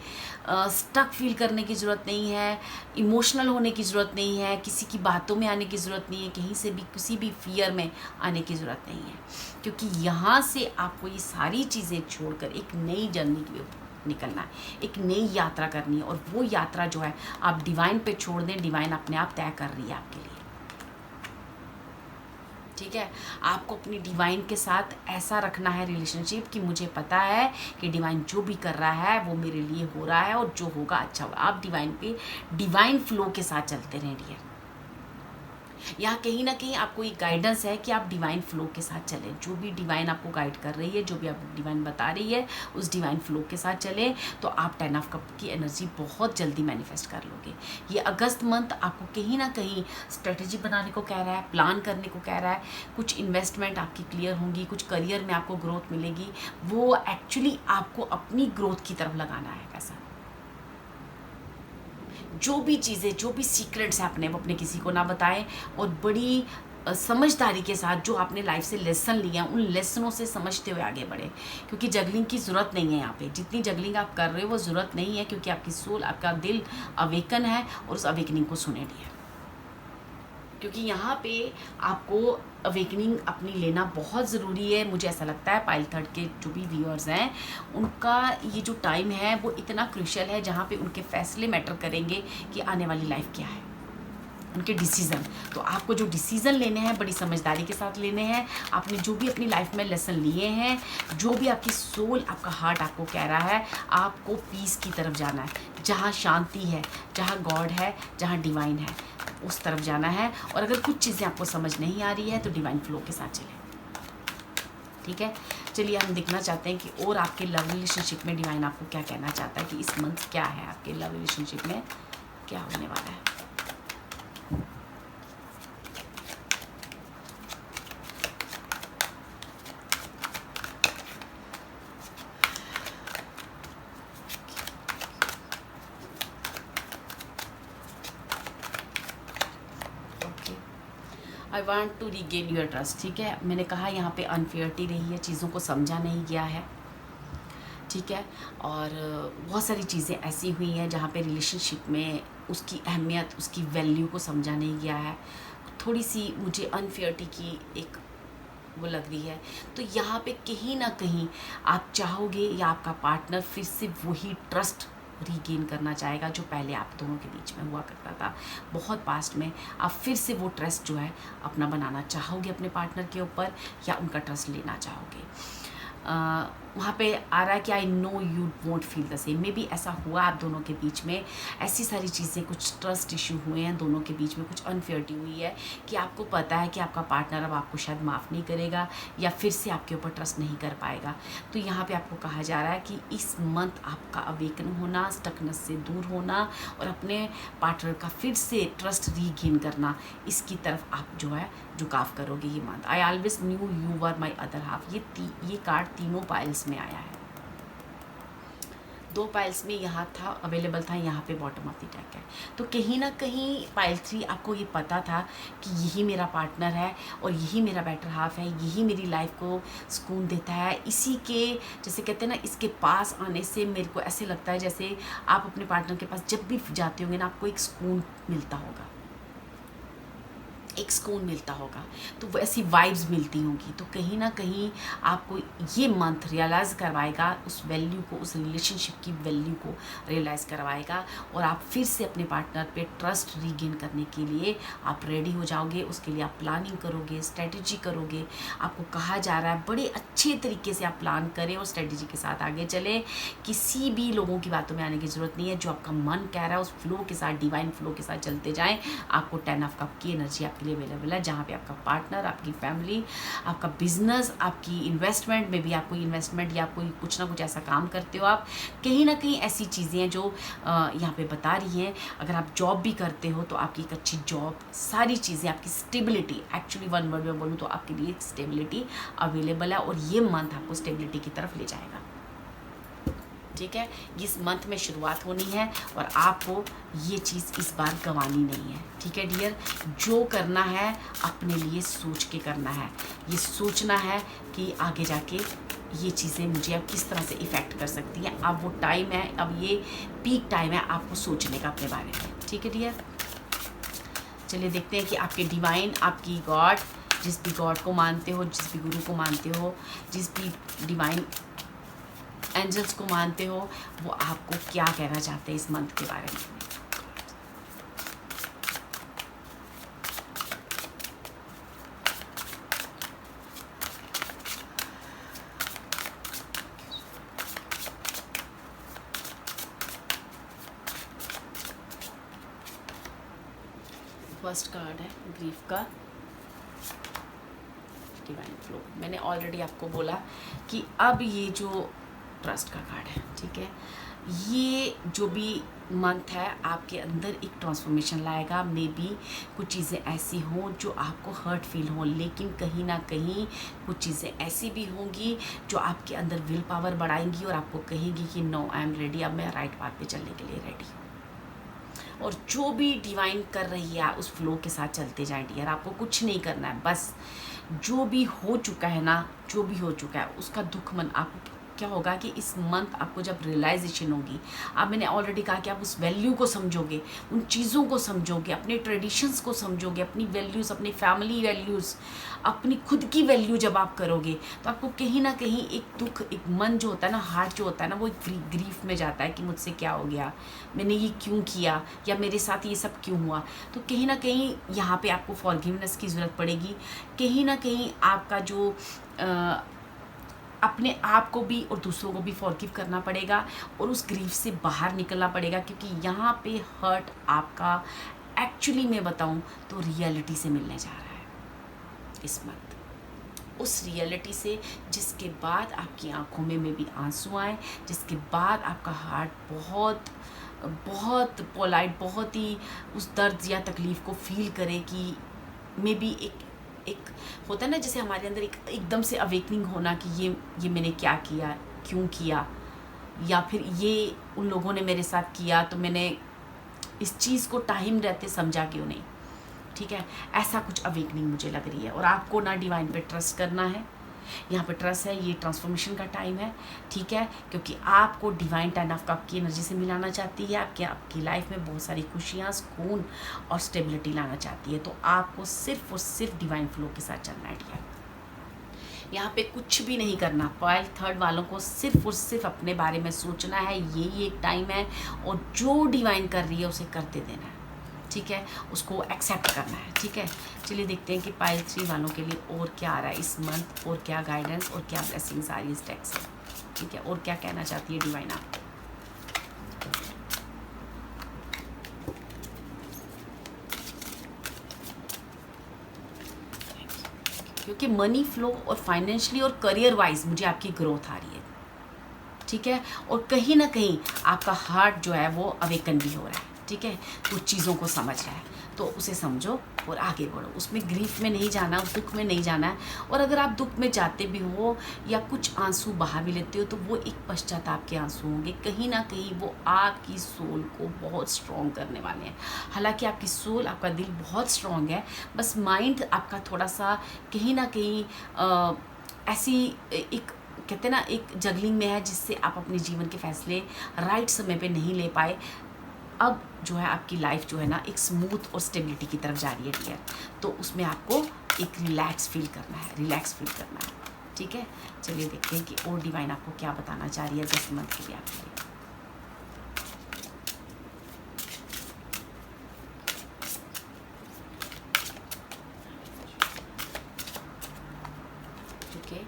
स्टक फील करने की ज़रूरत नहीं है, इमोशनल होने की ज़रूरत नहीं है, किसी की बातों में आने की ज़रूरत नहीं है, कहीं से भी किसी भी फियर में आने की ज़रूरत नहीं है, क्योंकि यहाँ से आपको ये सारी चीज़ें छोड़कर एक नई जर्नी की निकलना है, एक नई यात्रा करनी है और वो यात्रा जो है आप डिवाइन पे छोड़ दें, डिवाइन अपने आप तय कर रही है आपके लिए। ठीक है, आपको अपनी डिवाइन के साथ ऐसा रखना है रिलेशनशिप कि मुझे पता है कि डिवाइन जो भी कर रहा है वो मेरे लिए हो रहा है और जो होगा अच्छा होगा। आप डिवाइन पे डिवाइन फ्लो के साथ चलते रहें डियर। यहाँ कहीं ना कहीं आपको एक गाइडेंस है कि आप डिवाइन फ्लो के साथ चलें, जो भी डिवाइन आपको गाइड कर रही है, जो भी आपको डिवाइन बता रही है उस डिवाइन फ्लो के साथ चलें, तो आप 10 ऑफ कप की एनर्जी बहुत जल्दी मैनिफेस्ट कर लोगे। ये अगस्त मंथ आपको कहीं ना कहीं स्ट्रेटजी बनाने को कह रहा है, प्लान करने को कह रहा है, कुछ इन्वेस्टमेंट आपकी क्लियर होंगी, कुछ करियर में आपको ग्रोथ मिलेगी, वो एक्चुअली आपको अपनी ग्रोथ की तरफ लगाना है। कैसा जो भी चीज़ें, जो भी सीक्रेट्स हैं अपने, वो अपने किसी को ना बताएं और बड़ी समझदारी के साथ जो आपने लाइफ से लेसन लिए हैं उन लेसनों से समझते हुए आगे बढ़े, क्योंकि जगलिंग की ज़रूरत नहीं है यहाँ पे। जितनी जगलिंग आप कर रहे हो वो ज़रूरत नहीं है, क्योंकि आपकी सोल, आपका दिल अवेकन है और उस अवेकनिंग को सुने लिया। क्योंकि यहाँ पे आपको अवेकनिंग अपनी लेना बहुत ज़रूरी है। मुझे ऐसा लगता है पाइल थर्ड के जो भी व्यूअर्स हैं उनका ये जो टाइम है वो इतना क्रूशियल है जहाँ पे उनके फैसले मैटर करेंगे कि आने वाली लाइफ क्या है, उनके डिसीज़न। तो आपको जो डिसीज़न लेने हैं बड़ी समझदारी के साथ लेने हैं। आपने जो भी अपनी लाइफ में लेसन लिए हैं, जो भी आपकी सोल, आपका हार्ट आपको कह रहा है, आपको पीस की तरफ जाना है, जहाँ शांति है, जहाँ गॉड है, जहाँ डिवाइन है, उस तरफ जाना है। और अगर कुछ चीज़ें आपको समझ नहीं आ रही है तो डिवाइन फ्लो के साथ चलें। ठीक है, चलिए हम देखना चाहते हैं कि और आपके लव रिलेशनशिप में डिवाइन आपको क्या कहना चाहता है कि इस मंथ क्या है, आपके लव रिलेशनशिप में क्या होने वाला है। I want to regain your trust. ठीक है, मैंने कहा यहाँ पे अनफेयरिटी रही है, चीज़ों को समझा नहीं गया है। ठीक है, और बहुत सारी चीज़ें ऐसी हुई हैं जहाँ पे रिलेशनशिप में उसकी अहमियत, उसकी वैल्यू को समझा नहीं गया है। थोड़ी सी मुझे अनफेयरिटी की एक वो लग रही है। तो यहाँ पे कहीं ना कहीं आप चाहोगे या आपका पार्टनर फिर से वही ट्रस्ट रीगेन करना चाहेगा जो पहले आप दोनों के बीच में हुआ करता था बहुत पास्ट में। आप फिर से वो ट्रस्ट जो है अपना बनाना चाहोगे अपने पार्टनर के ऊपर, या उनका ट्रस्ट लेना चाहोगे। वहाँ पे आ रहा है कि I know you won't feel the same. May be ऐसा हुआ आप दोनों के बीच में, ऐसी सारी चीज़ें, कुछ ट्रस्ट इशू हुए हैं दोनों के बीच में, कुछ अनफेयरिटी हुई है कि आपको पता है कि आपका पार्टनर अब आपको शायद माफ़ नहीं करेगा या फिर से आपके ऊपर ट्रस्ट नहीं कर पाएगा। तो यहाँ पे आपको कहा जा रहा है कि इस मंथ आपका अवेकन होना, स्टकनेस से दूर होना और अपने पार्टनर का फिर से ट्रस्ट रीगेन करना, इसकी तरफ आप जो है झुकाव करोगे ये month. I always new you were my other half. ये कार्ड तीनों पाइल्स में आया है। 2 पाइल्स में यहाँ था, अवेलेबल था, यहाँ पे बॉटम ऑफ द डेक है। तो कहीं ना कहीं पाइल 3 आपको ये पता था कि यही मेरा पार्टनर है और यही मेरा बेटर हाफ है, यही मेरी लाइफ को सुकून देता है। इसी के जैसे कहते हैं ना, इसके पास आने से मेरे को ऐसे लगता है जैसे आप अपने पार्टनर के पास जब भी जाते होंगे ना, आपको एक सुकून मिलता होगा, एक सुकून मिलता होगा, तो वैसी वाइब्स मिलती होंगी। तो कहीं ना कहीं आपको ये मंथ रियलाइज़ करवाएगा उस वैल्यू को, उस रिलेशनशिप की वैल्यू को रियलाइज़ करवाएगा और आप फिर से अपने पार्टनर पे ट्रस्ट रीगेन करने के लिए आप रेडी हो जाओगे। उसके लिए आप प्लानिंग करोगे, स्ट्रेटजी करोगे। आपको कहा जा रहा है बड़े अच्छे तरीके से आप प्लान करें और स्ट्रेटजी के साथ आगे चलें। किसी भी लोगों की बातों में आने की ज़रूरत नहीं है। जो आपका मन कह रहा है उस फ्लो के साथ, डिवाइन फ्लो के साथ चलते जाएँ। आपको 10 ऑफ कप की एनर्जी आपके अवेलेबल है, जहाँ पे आपका पार्टनर, आपकी फैमिली, आपका बिजनेस, आपकी इन्वेस्टमेंट में भी, आप कोई इन्वेस्टमेंट या कोई कुछ ना कुछ ऐसा काम करते हो, आप कहीं ना कहीं ऐसी चीज़ें हैं जो यहाँ पे बता रही हैं। अगर आप जॉब भी करते हो तो आपकी एक अच्छी जॉब, सारी चीज़ें, आपकी स्टेबिलिटी, एक्चुअली वन वर्ड में बोलूँ तो आपके लिए स्टेबिलिटी अवेलेबल है और ये मंथ आपको स्टेबिलिटी की तरफ ले जाएगा। ठीक है, इस मंथ में शुरुआत होनी है और आपको ये चीज़ इस बार गंवानी नहीं है। ठीक है डियर, जो करना है अपने लिए सोच के करना है। ये सोचना है कि आगे जाके ये चीज़ें मुझे अब किस तरह से इफ़ेक्ट कर सकती हैं। अब वो टाइम है, अब ये पीक टाइम है आपको सोचने का अपने बारे में। ठीक है डियर, चलिए देखते हैं कि आपके डिवाइन, आपकी गॉड, जिस भी गॉड को मानते हो, जिस भी गुरु को मानते हो, जिस भी डिवाइन एंजल्स को मानते हो, वो आपको क्या कहना चाहते हैं इस मंथ के बारे में। फर्स्ट कार्ड है ग्रीफ का, डिवाइन फ्लो। मैंने ऑलरेडी आपको बोला कि अब ये जो ट्रस्ट का कार्ड है, ठीक है, ये जो भी मंथ है आपके अंदर एक ट्रांसफॉर्मेशन लाएगा। मे बी कुछ चीज़ें ऐसी हों जो आपको हर्ट फील हो, लेकिन कहीं ना कहीं कुछ चीज़ें ऐसी भी होंगी जो आपके अंदर विल पावर बढ़ाएंगी और आपको कहेंगी कि नो आई एम रेडी, अब मैं राइट पाथ पे चलने के लिए रेडी हूँ। और जो भी डिवाइन कर रही है उस फ्लो के साथ चलते जाएं डियर, आपको कुछ नहीं करना है, बस जो भी हो चुका है ना, जो भी हो चुका है उसका दुख मन आपको क्या होगा कि इस मंथ आपको जब रियलाइजेशन होगी, अब मैंने ऑलरेडी कहा कि आप उस वैल्यू को समझोगे, उन चीज़ों को समझोगे, अपने ट्रेडिशंस को समझोगे, अपनी वैल्यूज़, अपनी फैमिली वैल्यूज़, अपनी खुद की वैल्यू जब आप करोगे तो आपको कहीं ना कहीं एक दुख, एक मन जो होता है ना, हार्ट जो होता है ना, वो एक ग्रीफ में जाता है कि मुझसे क्या हो गया, मैंने ये क्यों किया, या मेरे साथ ये सब क्यों हुआ। तो कहीं ना कहीं यहाँ पे आपको फॉरगिवनेस की ज़रूरत पड़ेगी। कहीं ना कहीं आपका जो अपने आप को भी और दूसरों को भी फॉरगिव करना पड़ेगा और उस ग्रीफ से बाहर निकलना पड़ेगा, क्योंकि यहाँ पे हर्ट आपका एक्चुअली मैं बताऊँ तो रियलिटी से मिलने जा रहा है इस मंथ। उस रियलिटी से जिसके बाद आपकी आंखों में भी आंसू आए, जिसके बाद आपका हार्ट बहुत बहुत पोलाइट, बहुत ही उस दर्द या तकलीफ़ को फील करे कि मे बी एक होता है ना, जैसे हमारे अंदर एकदम से अवेकनिंग होना कि ये मैंने क्या किया, क्यों किया, या फिर ये उन लोगों ने मेरे साथ किया तो मैंने इस चीज़ को टाइम रहते समझा क्यों नहीं। ठीक है, ऐसा कुछ अवेकनिंग मुझे लग रही है। और आपको ना डिवाइन पे ट्रस्ट करना है, यहाँ पे ट्रस्ट है, ये ट्रांसफॉर्मेशन का टाइम है। ठीक है, क्योंकि आपको डिवाइन 10 ऑफ कप की एनर्जी से मिलाना चाहती है, आपकी लाइफ में बहुत सारी खुशियाँ, सुकून और स्टेबिलिटी लाना चाहती है। तो आपको सिर्फ और सिर्फ डिवाइन फ्लो के साथ चलना है। यहाँ पे कुछ भी नहीं करना। पाइल थर्ड वालों को सिर्फ और सिर्फ अपने बारे में सोचना है, यही एक टाइम है, और जो डिवाइन कर रही है उसे करते देना है। ठीक है, उसको एक्सेप्ट करना है। ठीक है, चलिए देखते हैं कि पाइल 3 वालों के लिए और क्या आ रहा है इस मंथ, और क्या गाइडेंस और क्या ब्लेसिंग्स आ रही है इस डेक से। ठीक है, और क्या कहना चाहती है डिवाइन आपको। क्योंकि मनी फ्लो और फाइनेंशियली और करियर वाइज मुझे आपकी ग्रोथ आ रही है। ठीक है, और कहीं ना कहीं आपका हार्ट जो है वो अवेकन भी हो रहा है। ठीक है, कुछ चीज़ों को समझ रहा है, तो उसे समझो और आगे बढ़ो। उसमें ग्रीफ में नहीं जाना, उस दुख में नहीं जाना है। और अगर आप दुख में जाते भी हो या कुछ आंसू बहा भी लेते हो तो वो एक पश्चाताप के आंसू होंगे। कहीं ना कहीं वो आपकी सोल को बहुत स्ट्रॉन्ग करने वाले हैं। हालांकि आपकी सोल, आपका दिल बहुत स्ट्रॉन्ग है, बस माइंड आपका थोड़ा सा कहीं ना कहीं ऐसी एक कहते हैं ना, एक जगलिंग में है, जिससे आप अपने जीवन के फैसले राइट समय पे नहीं ले पाए। अब जो है आपकी लाइफ जो है ना एक स्मूथ और स्टेबिलिटी की तरफ जा रही है डियर। तो उसमें आपको एक रिलैक्स फील करना है, रिलैक्स फील करना है। ठीक है, चलिए देखते हैं कि और डिवाइन आपको क्या बताना चाह रही है दिस मंथ के लिए आपके लिए। ठीक है,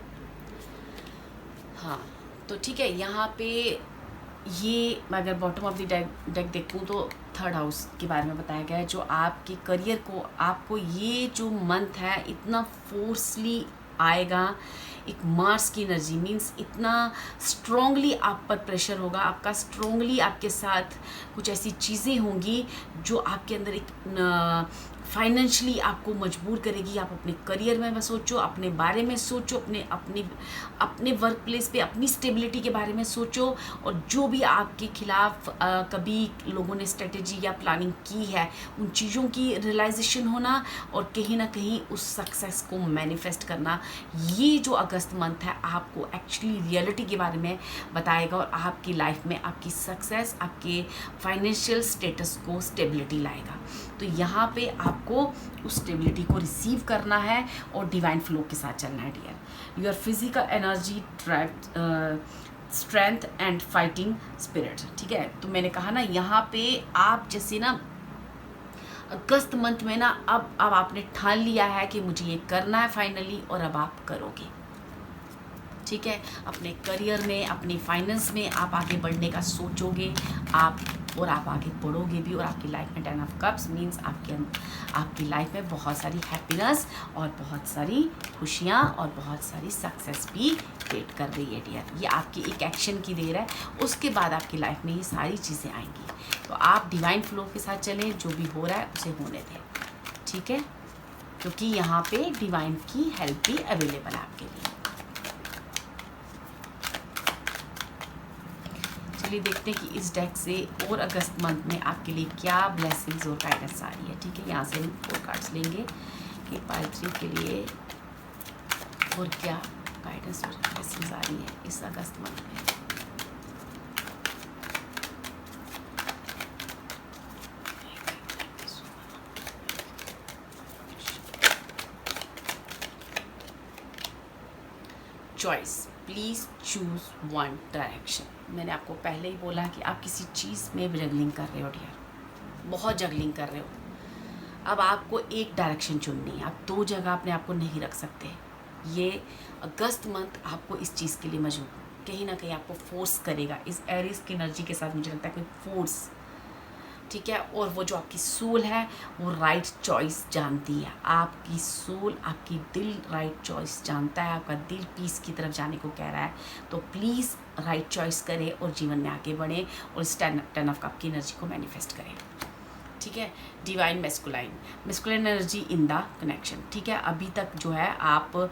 हाँ, तो ठीक है, यहाँ पे ये मैं अगर बॉटम ऑफ द डेक देखूँ तो थर्ड हाउस के बारे में बताया गया है, जो आपके करियर को, आपको ये जो मंथ है इतना फोर्सली आएगा, एक मार्स की एनर्जी मीन्स इतना स्ट्रांगली आप पर प्रेशर होगा, आपका स्ट्रांगली आपके साथ कुछ ऐसी चीज़ें होंगी जो आपके अंदर एक फाइनेंशियली आपको मजबूर करेगी। आप अपने करियर में सोचो, अपने बारे में सोचो, अपने वर्क प्लेस पे अपनी स्टेबिलिटी के बारे में सोचो, और जो भी आपके खिलाफ कभी लोगों ने स्ट्रेटेजी या प्लानिंग की है उन चीज़ों की रियलाइजेशन होना और कहीं ना कहीं उस सक्सेस को मैनिफेस्ट करना। ये जो अगस्त मंथ है आपको एक्चुअली रियलिटी के बारे में बताएगा और आपकी लाइफ में आपकी सक्सेस, आपके फाइनेंशियल स्टेटस को स्टेबिलिटी लाएगा। तो यहाँ पे आपको उस स्टेबिलिटी को रिसीव करना है और डिवाइन फ्लो के साथ चलना है dear. Your physical energy, strength and fighting spirit, ठीक है। तो मैंने कहा ना यहाँ पे आप जैसे ना अगस्त मंथ में ना अब आपने ठान लिया है कि मुझे ये करना है फाइनली, और अब आप करोगे, ठीक है। अपने करियर में, अपनी फाइनेंस में आप आगे बढ़ने का सोचोगे आप, और आप आगे बढ़ोगे भी, और आपकी लाइफ में 10 ऑफ कप्स मीन्स आपकी लाइफ में बहुत सारी हैप्पीनेस और बहुत सारी खुशियाँ और बहुत सारी सक्सेस भी वेट कर रही है डियर। ये आपकी एक एक्शन की देर है, उसके बाद आपकी लाइफ में ये सारी चीज़ें आएंगी। तो आप डिवाइन फ्लो के साथ चलें, जो भी हो रहा है उसे होने दें, ठीक है, क्योंकि यहाँ पे डिवाइन की हेल्प भी अवेलेबल है आपके लिए। चलिए देखते हैं कि इस डेक से और अगस्त मंथ में आपके लिए क्या ब्लेसिंग्स और गाइडेंस आ रही है, ठीक है। यहाँ से हम 4 कार्ड्स लेंगे कि पाइल 3 के लिए और क्या गाइडेंस और ब्लेसिंग्स आ रही है इस अगस्त मंथ में। Choice, please choose one direction. मैंने आपको पहले ही बोला कि आप किसी चीज़ में जगलिंग कर रहे हो डियर, बहुत जगलिंग कर रहे हो। अब आपको एक डायरेक्शन चुननी है, आप 2 जगह अपने आप को नहीं रख सकते। ये अगस्त मंथ आपको इस चीज़ के लिए मजबूर, कहीं ना कहीं आपको फोर्स करेगा। इस एरिस की एनर्जी के साथ मुझे लगता है कोई फोर्स, ठीक है। और वो जो आपकी सोल है वो राइट चॉइस जानती है, आपकी सोल, आपकी दिल राइट चॉइस जानता है, आपका दिल पीस की तरफ जाने को कह रहा है। तो प्लीज़ राइट चॉइस करें और जीवन में आगे बढ़ें और इस 10 ऑफ कप की एनर्जी को मैनिफेस्ट करें, ठीक है। Divine masculine energy in the connection, ठीक है। अभी तक जो है आप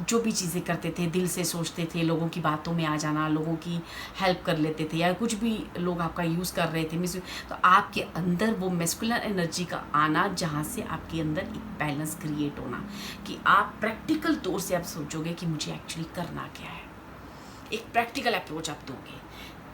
जो भी चीज़ें करते थे, दिल से सोचते थे, लोगों की बातों में आ जाना, लोगों की हेल्प कर लेते थे, या कुछ भी लोग आपका यूज़ कर रहे थे मिस, तो आपके अंदर वो मेस्कुलिन एनर्जी का आना, जहाँ से आपके अंदर एक बैलेंस क्रिएट होना कि आप प्रैक्टिकल तौर से आप सोचोगे कि मुझे एक्चुअली करना क्या है, एक प्रैक्टिकल अप्रोच आप दोगे।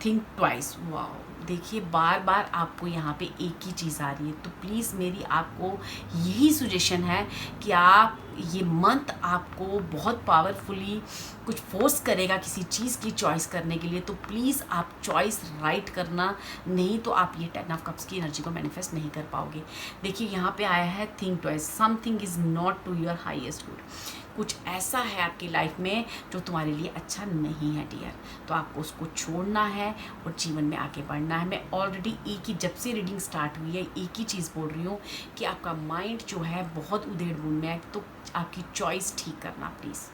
थिंक ट्वाइस, वाओ, देखिए बार बार आपको यहाँ पे एक ही चीज़ आ रही है। तो प्लीज़ मेरी आपको यही सजेशन है कि आप ये मंथ आपको बहुत पावरफुली कुछ फोर्स करेगा किसी चीज़ की चॉइस करने के लिए। तो प्लीज़ आप चॉइस राइट करना, नहीं तो आप ये 10 ऑफ कप्स की एनर्जी को मैनिफेस्ट नहीं कर पाओगे। देखिए यहाँ पे आया है think twice, something is not to your highest good. कुछ ऐसा है आपकी लाइफ में जो तुम्हारे लिए अच्छा नहीं है डियर, तो आपको उसको छोड़ना है और जीवन में आगे बढ़ना है। मैं ऑलरेडी एक ही, जब से रीडिंग स्टार्ट हुई है, एक ही चीज़ बोल रही हूँ कि आपका माइंड जो है बहुत उधेड़ बुन में है, तो आपकी चॉइस ठीक करना प्लीज़,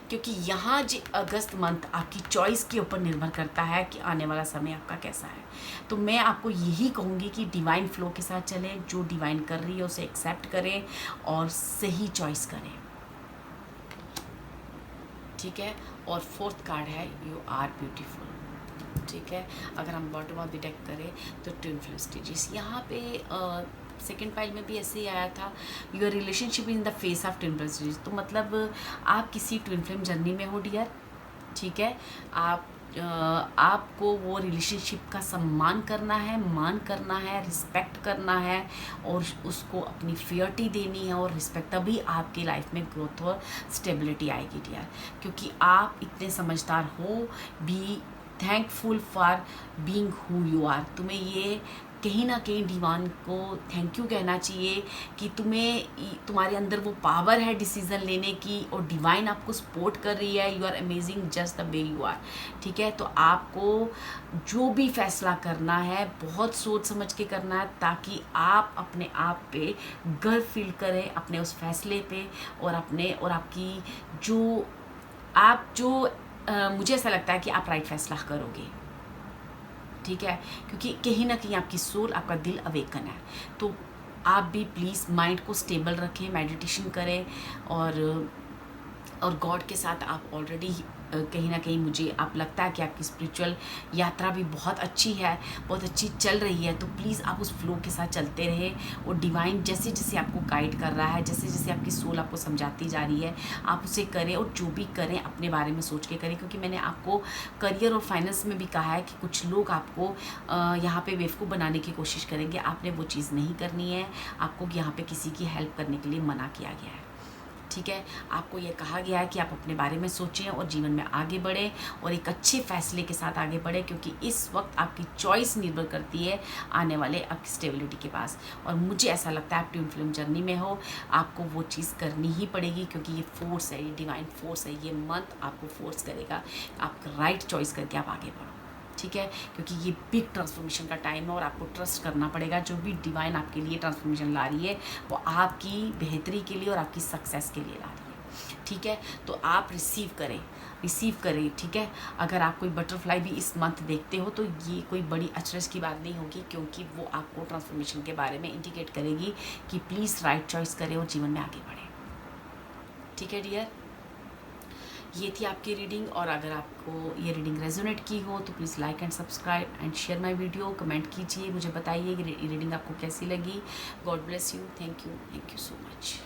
क्योंकि यहाँ जो अगस्त मंथ आपकी चॉइस के ऊपर निर्भर करता है कि आने वाला समय आपका कैसा है। तो मैं आपको यही कहूँगी कि डिवाइन फ्लो के साथ चलें, जो डिवाइन कर रही है उसे एक्सेप्ट करें और सही चॉइस करें, ठीक है। और 4th कार्ड है यू आर ब्यूटीफुल, ठीक है। अगर हम बॉटम ऑफ द डेक करें तो ट्विन फ्लेम स्टेजेस, यहाँ पे सेकेंड पाइल में भी ऐसे ही आया था, your relationship in the face of twin flame stages. तो मतलब आप किसी ट्विन फ्लेम जर्नी में हो डियर, ठीक है। आपको वो रिलेशनशिप का सम्मान करना है, मान करना है, रिस्पेक्ट करना है और उसको अपनी फियरिटी देनी है और रिस्पेक्ट, तभी आपकी लाइफ में ग्रोथ और स्टेबिलिटी आएगी डियर। क्योंकि आप इतने समझदार हो, be thankful for being who you are. तुम्हें ये कहीं ना कहीं डिवाइन को थैंक यू कहना चाहिए कि तुम्हारे अंदर वो पावर है डिसीज़न लेने की, और डिवाइन आपको सपोर्ट कर रही है। You are amazing just the way you are. ठीक है, तो आपको जो भी फैसला करना है बहुत सोच समझ के करना है, ताकि आप अपने आप पे गर्व फील करें अपने उस फैसले पे, और आपकी मुझे ऐसा लगता है कि आप राइट फैसला करोगे। ठीक है, क्योंकि कहीं ना कहीं आपकी सोल, आपका दिल अवेकन है। तो आप भी प्लीज़ माइंड को स्टेबल रखें, मेडिटेशन करें, और गॉड के साथ आप ऑलरेडी कहीं ना कहीं मुझे आप लगता है कि आपकी स्पिरिचुअल यात्रा भी बहुत अच्छी है, बहुत अच्छी चल रही है। तो प्लीज़ आप उस फ्लो के साथ चलते रहें, और डिवाइन जैसे जैसे आपको गाइड कर रहा है, जैसे जैसे आपकी सोल आपको समझाती जा रही है, आप उसे करें, और जो भी करें अपने बारे में सोच के करें। क्योंकि मैंने आपको करियर और फाइनेंस में भी कहा है कि कुछ लोग आपको यहाँ पे बेवकूफ़ बनाने की कोशिश करेंगे। आपने वो चीज़ नहीं करनी है। आपको यहाँ पे किसी की हेल्प करने के लिए मना किया गया है। ठीक है, आपको ये कहा गया है कि आप अपने बारे में सोचें और जीवन में आगे बढ़ें, और एक अच्छे फैसले के साथ आगे बढ़ें, क्योंकि इस वक्त आपकी चॉइस निर्भर करती है आने वाले आपकी स्टेबिलिटी के पास। और मुझे ऐसा लगता है आप ट्विन फ्लेम जर्नी में हो, आपको वो चीज़ करनी ही पड़ेगी, क्योंकि ये फोर्स है, ये डिवाइन फोर्स है। ये मंथ आपको फोर्स करेगा, आप राइट चॉइस करके आप आगे बढ़ो। ठीक है, क्योंकि ये बिग ट्रांसफॉर्मेशन का टाइम है, और आपको ट्रस्ट करना पड़ेगा। जो भी डिवाइन आपके लिए ट्रांसफॉर्मेशन ला रही है, वो आपकी बेहतरी के लिए और आपकी सक्सेस के लिए ला रही है। ठीक है, तो आप रिसीव करें। ठीक है, अगर आप कोई बटरफ्लाई भी इस मंथ देखते हो, तो ये कोई बड़ी अचरज की बात नहीं होगी, क्योंकि वो आपको ट्रांसफॉर्मेशन के बारे में इंडिकेट करेगी कि प्लीज़ राइट चॉइस करें और जीवन में आगे बढ़ें। ठीक है डियर, ये थी आपकी रीडिंग। और अगर आपको ये रीडिंग रेजोनेट की हो तो please like and subscribe and share my video. Comment कीजिए, मुझे बताइए कि रीडिंग आपको कैसी लगी। God bless you. Thank you so much.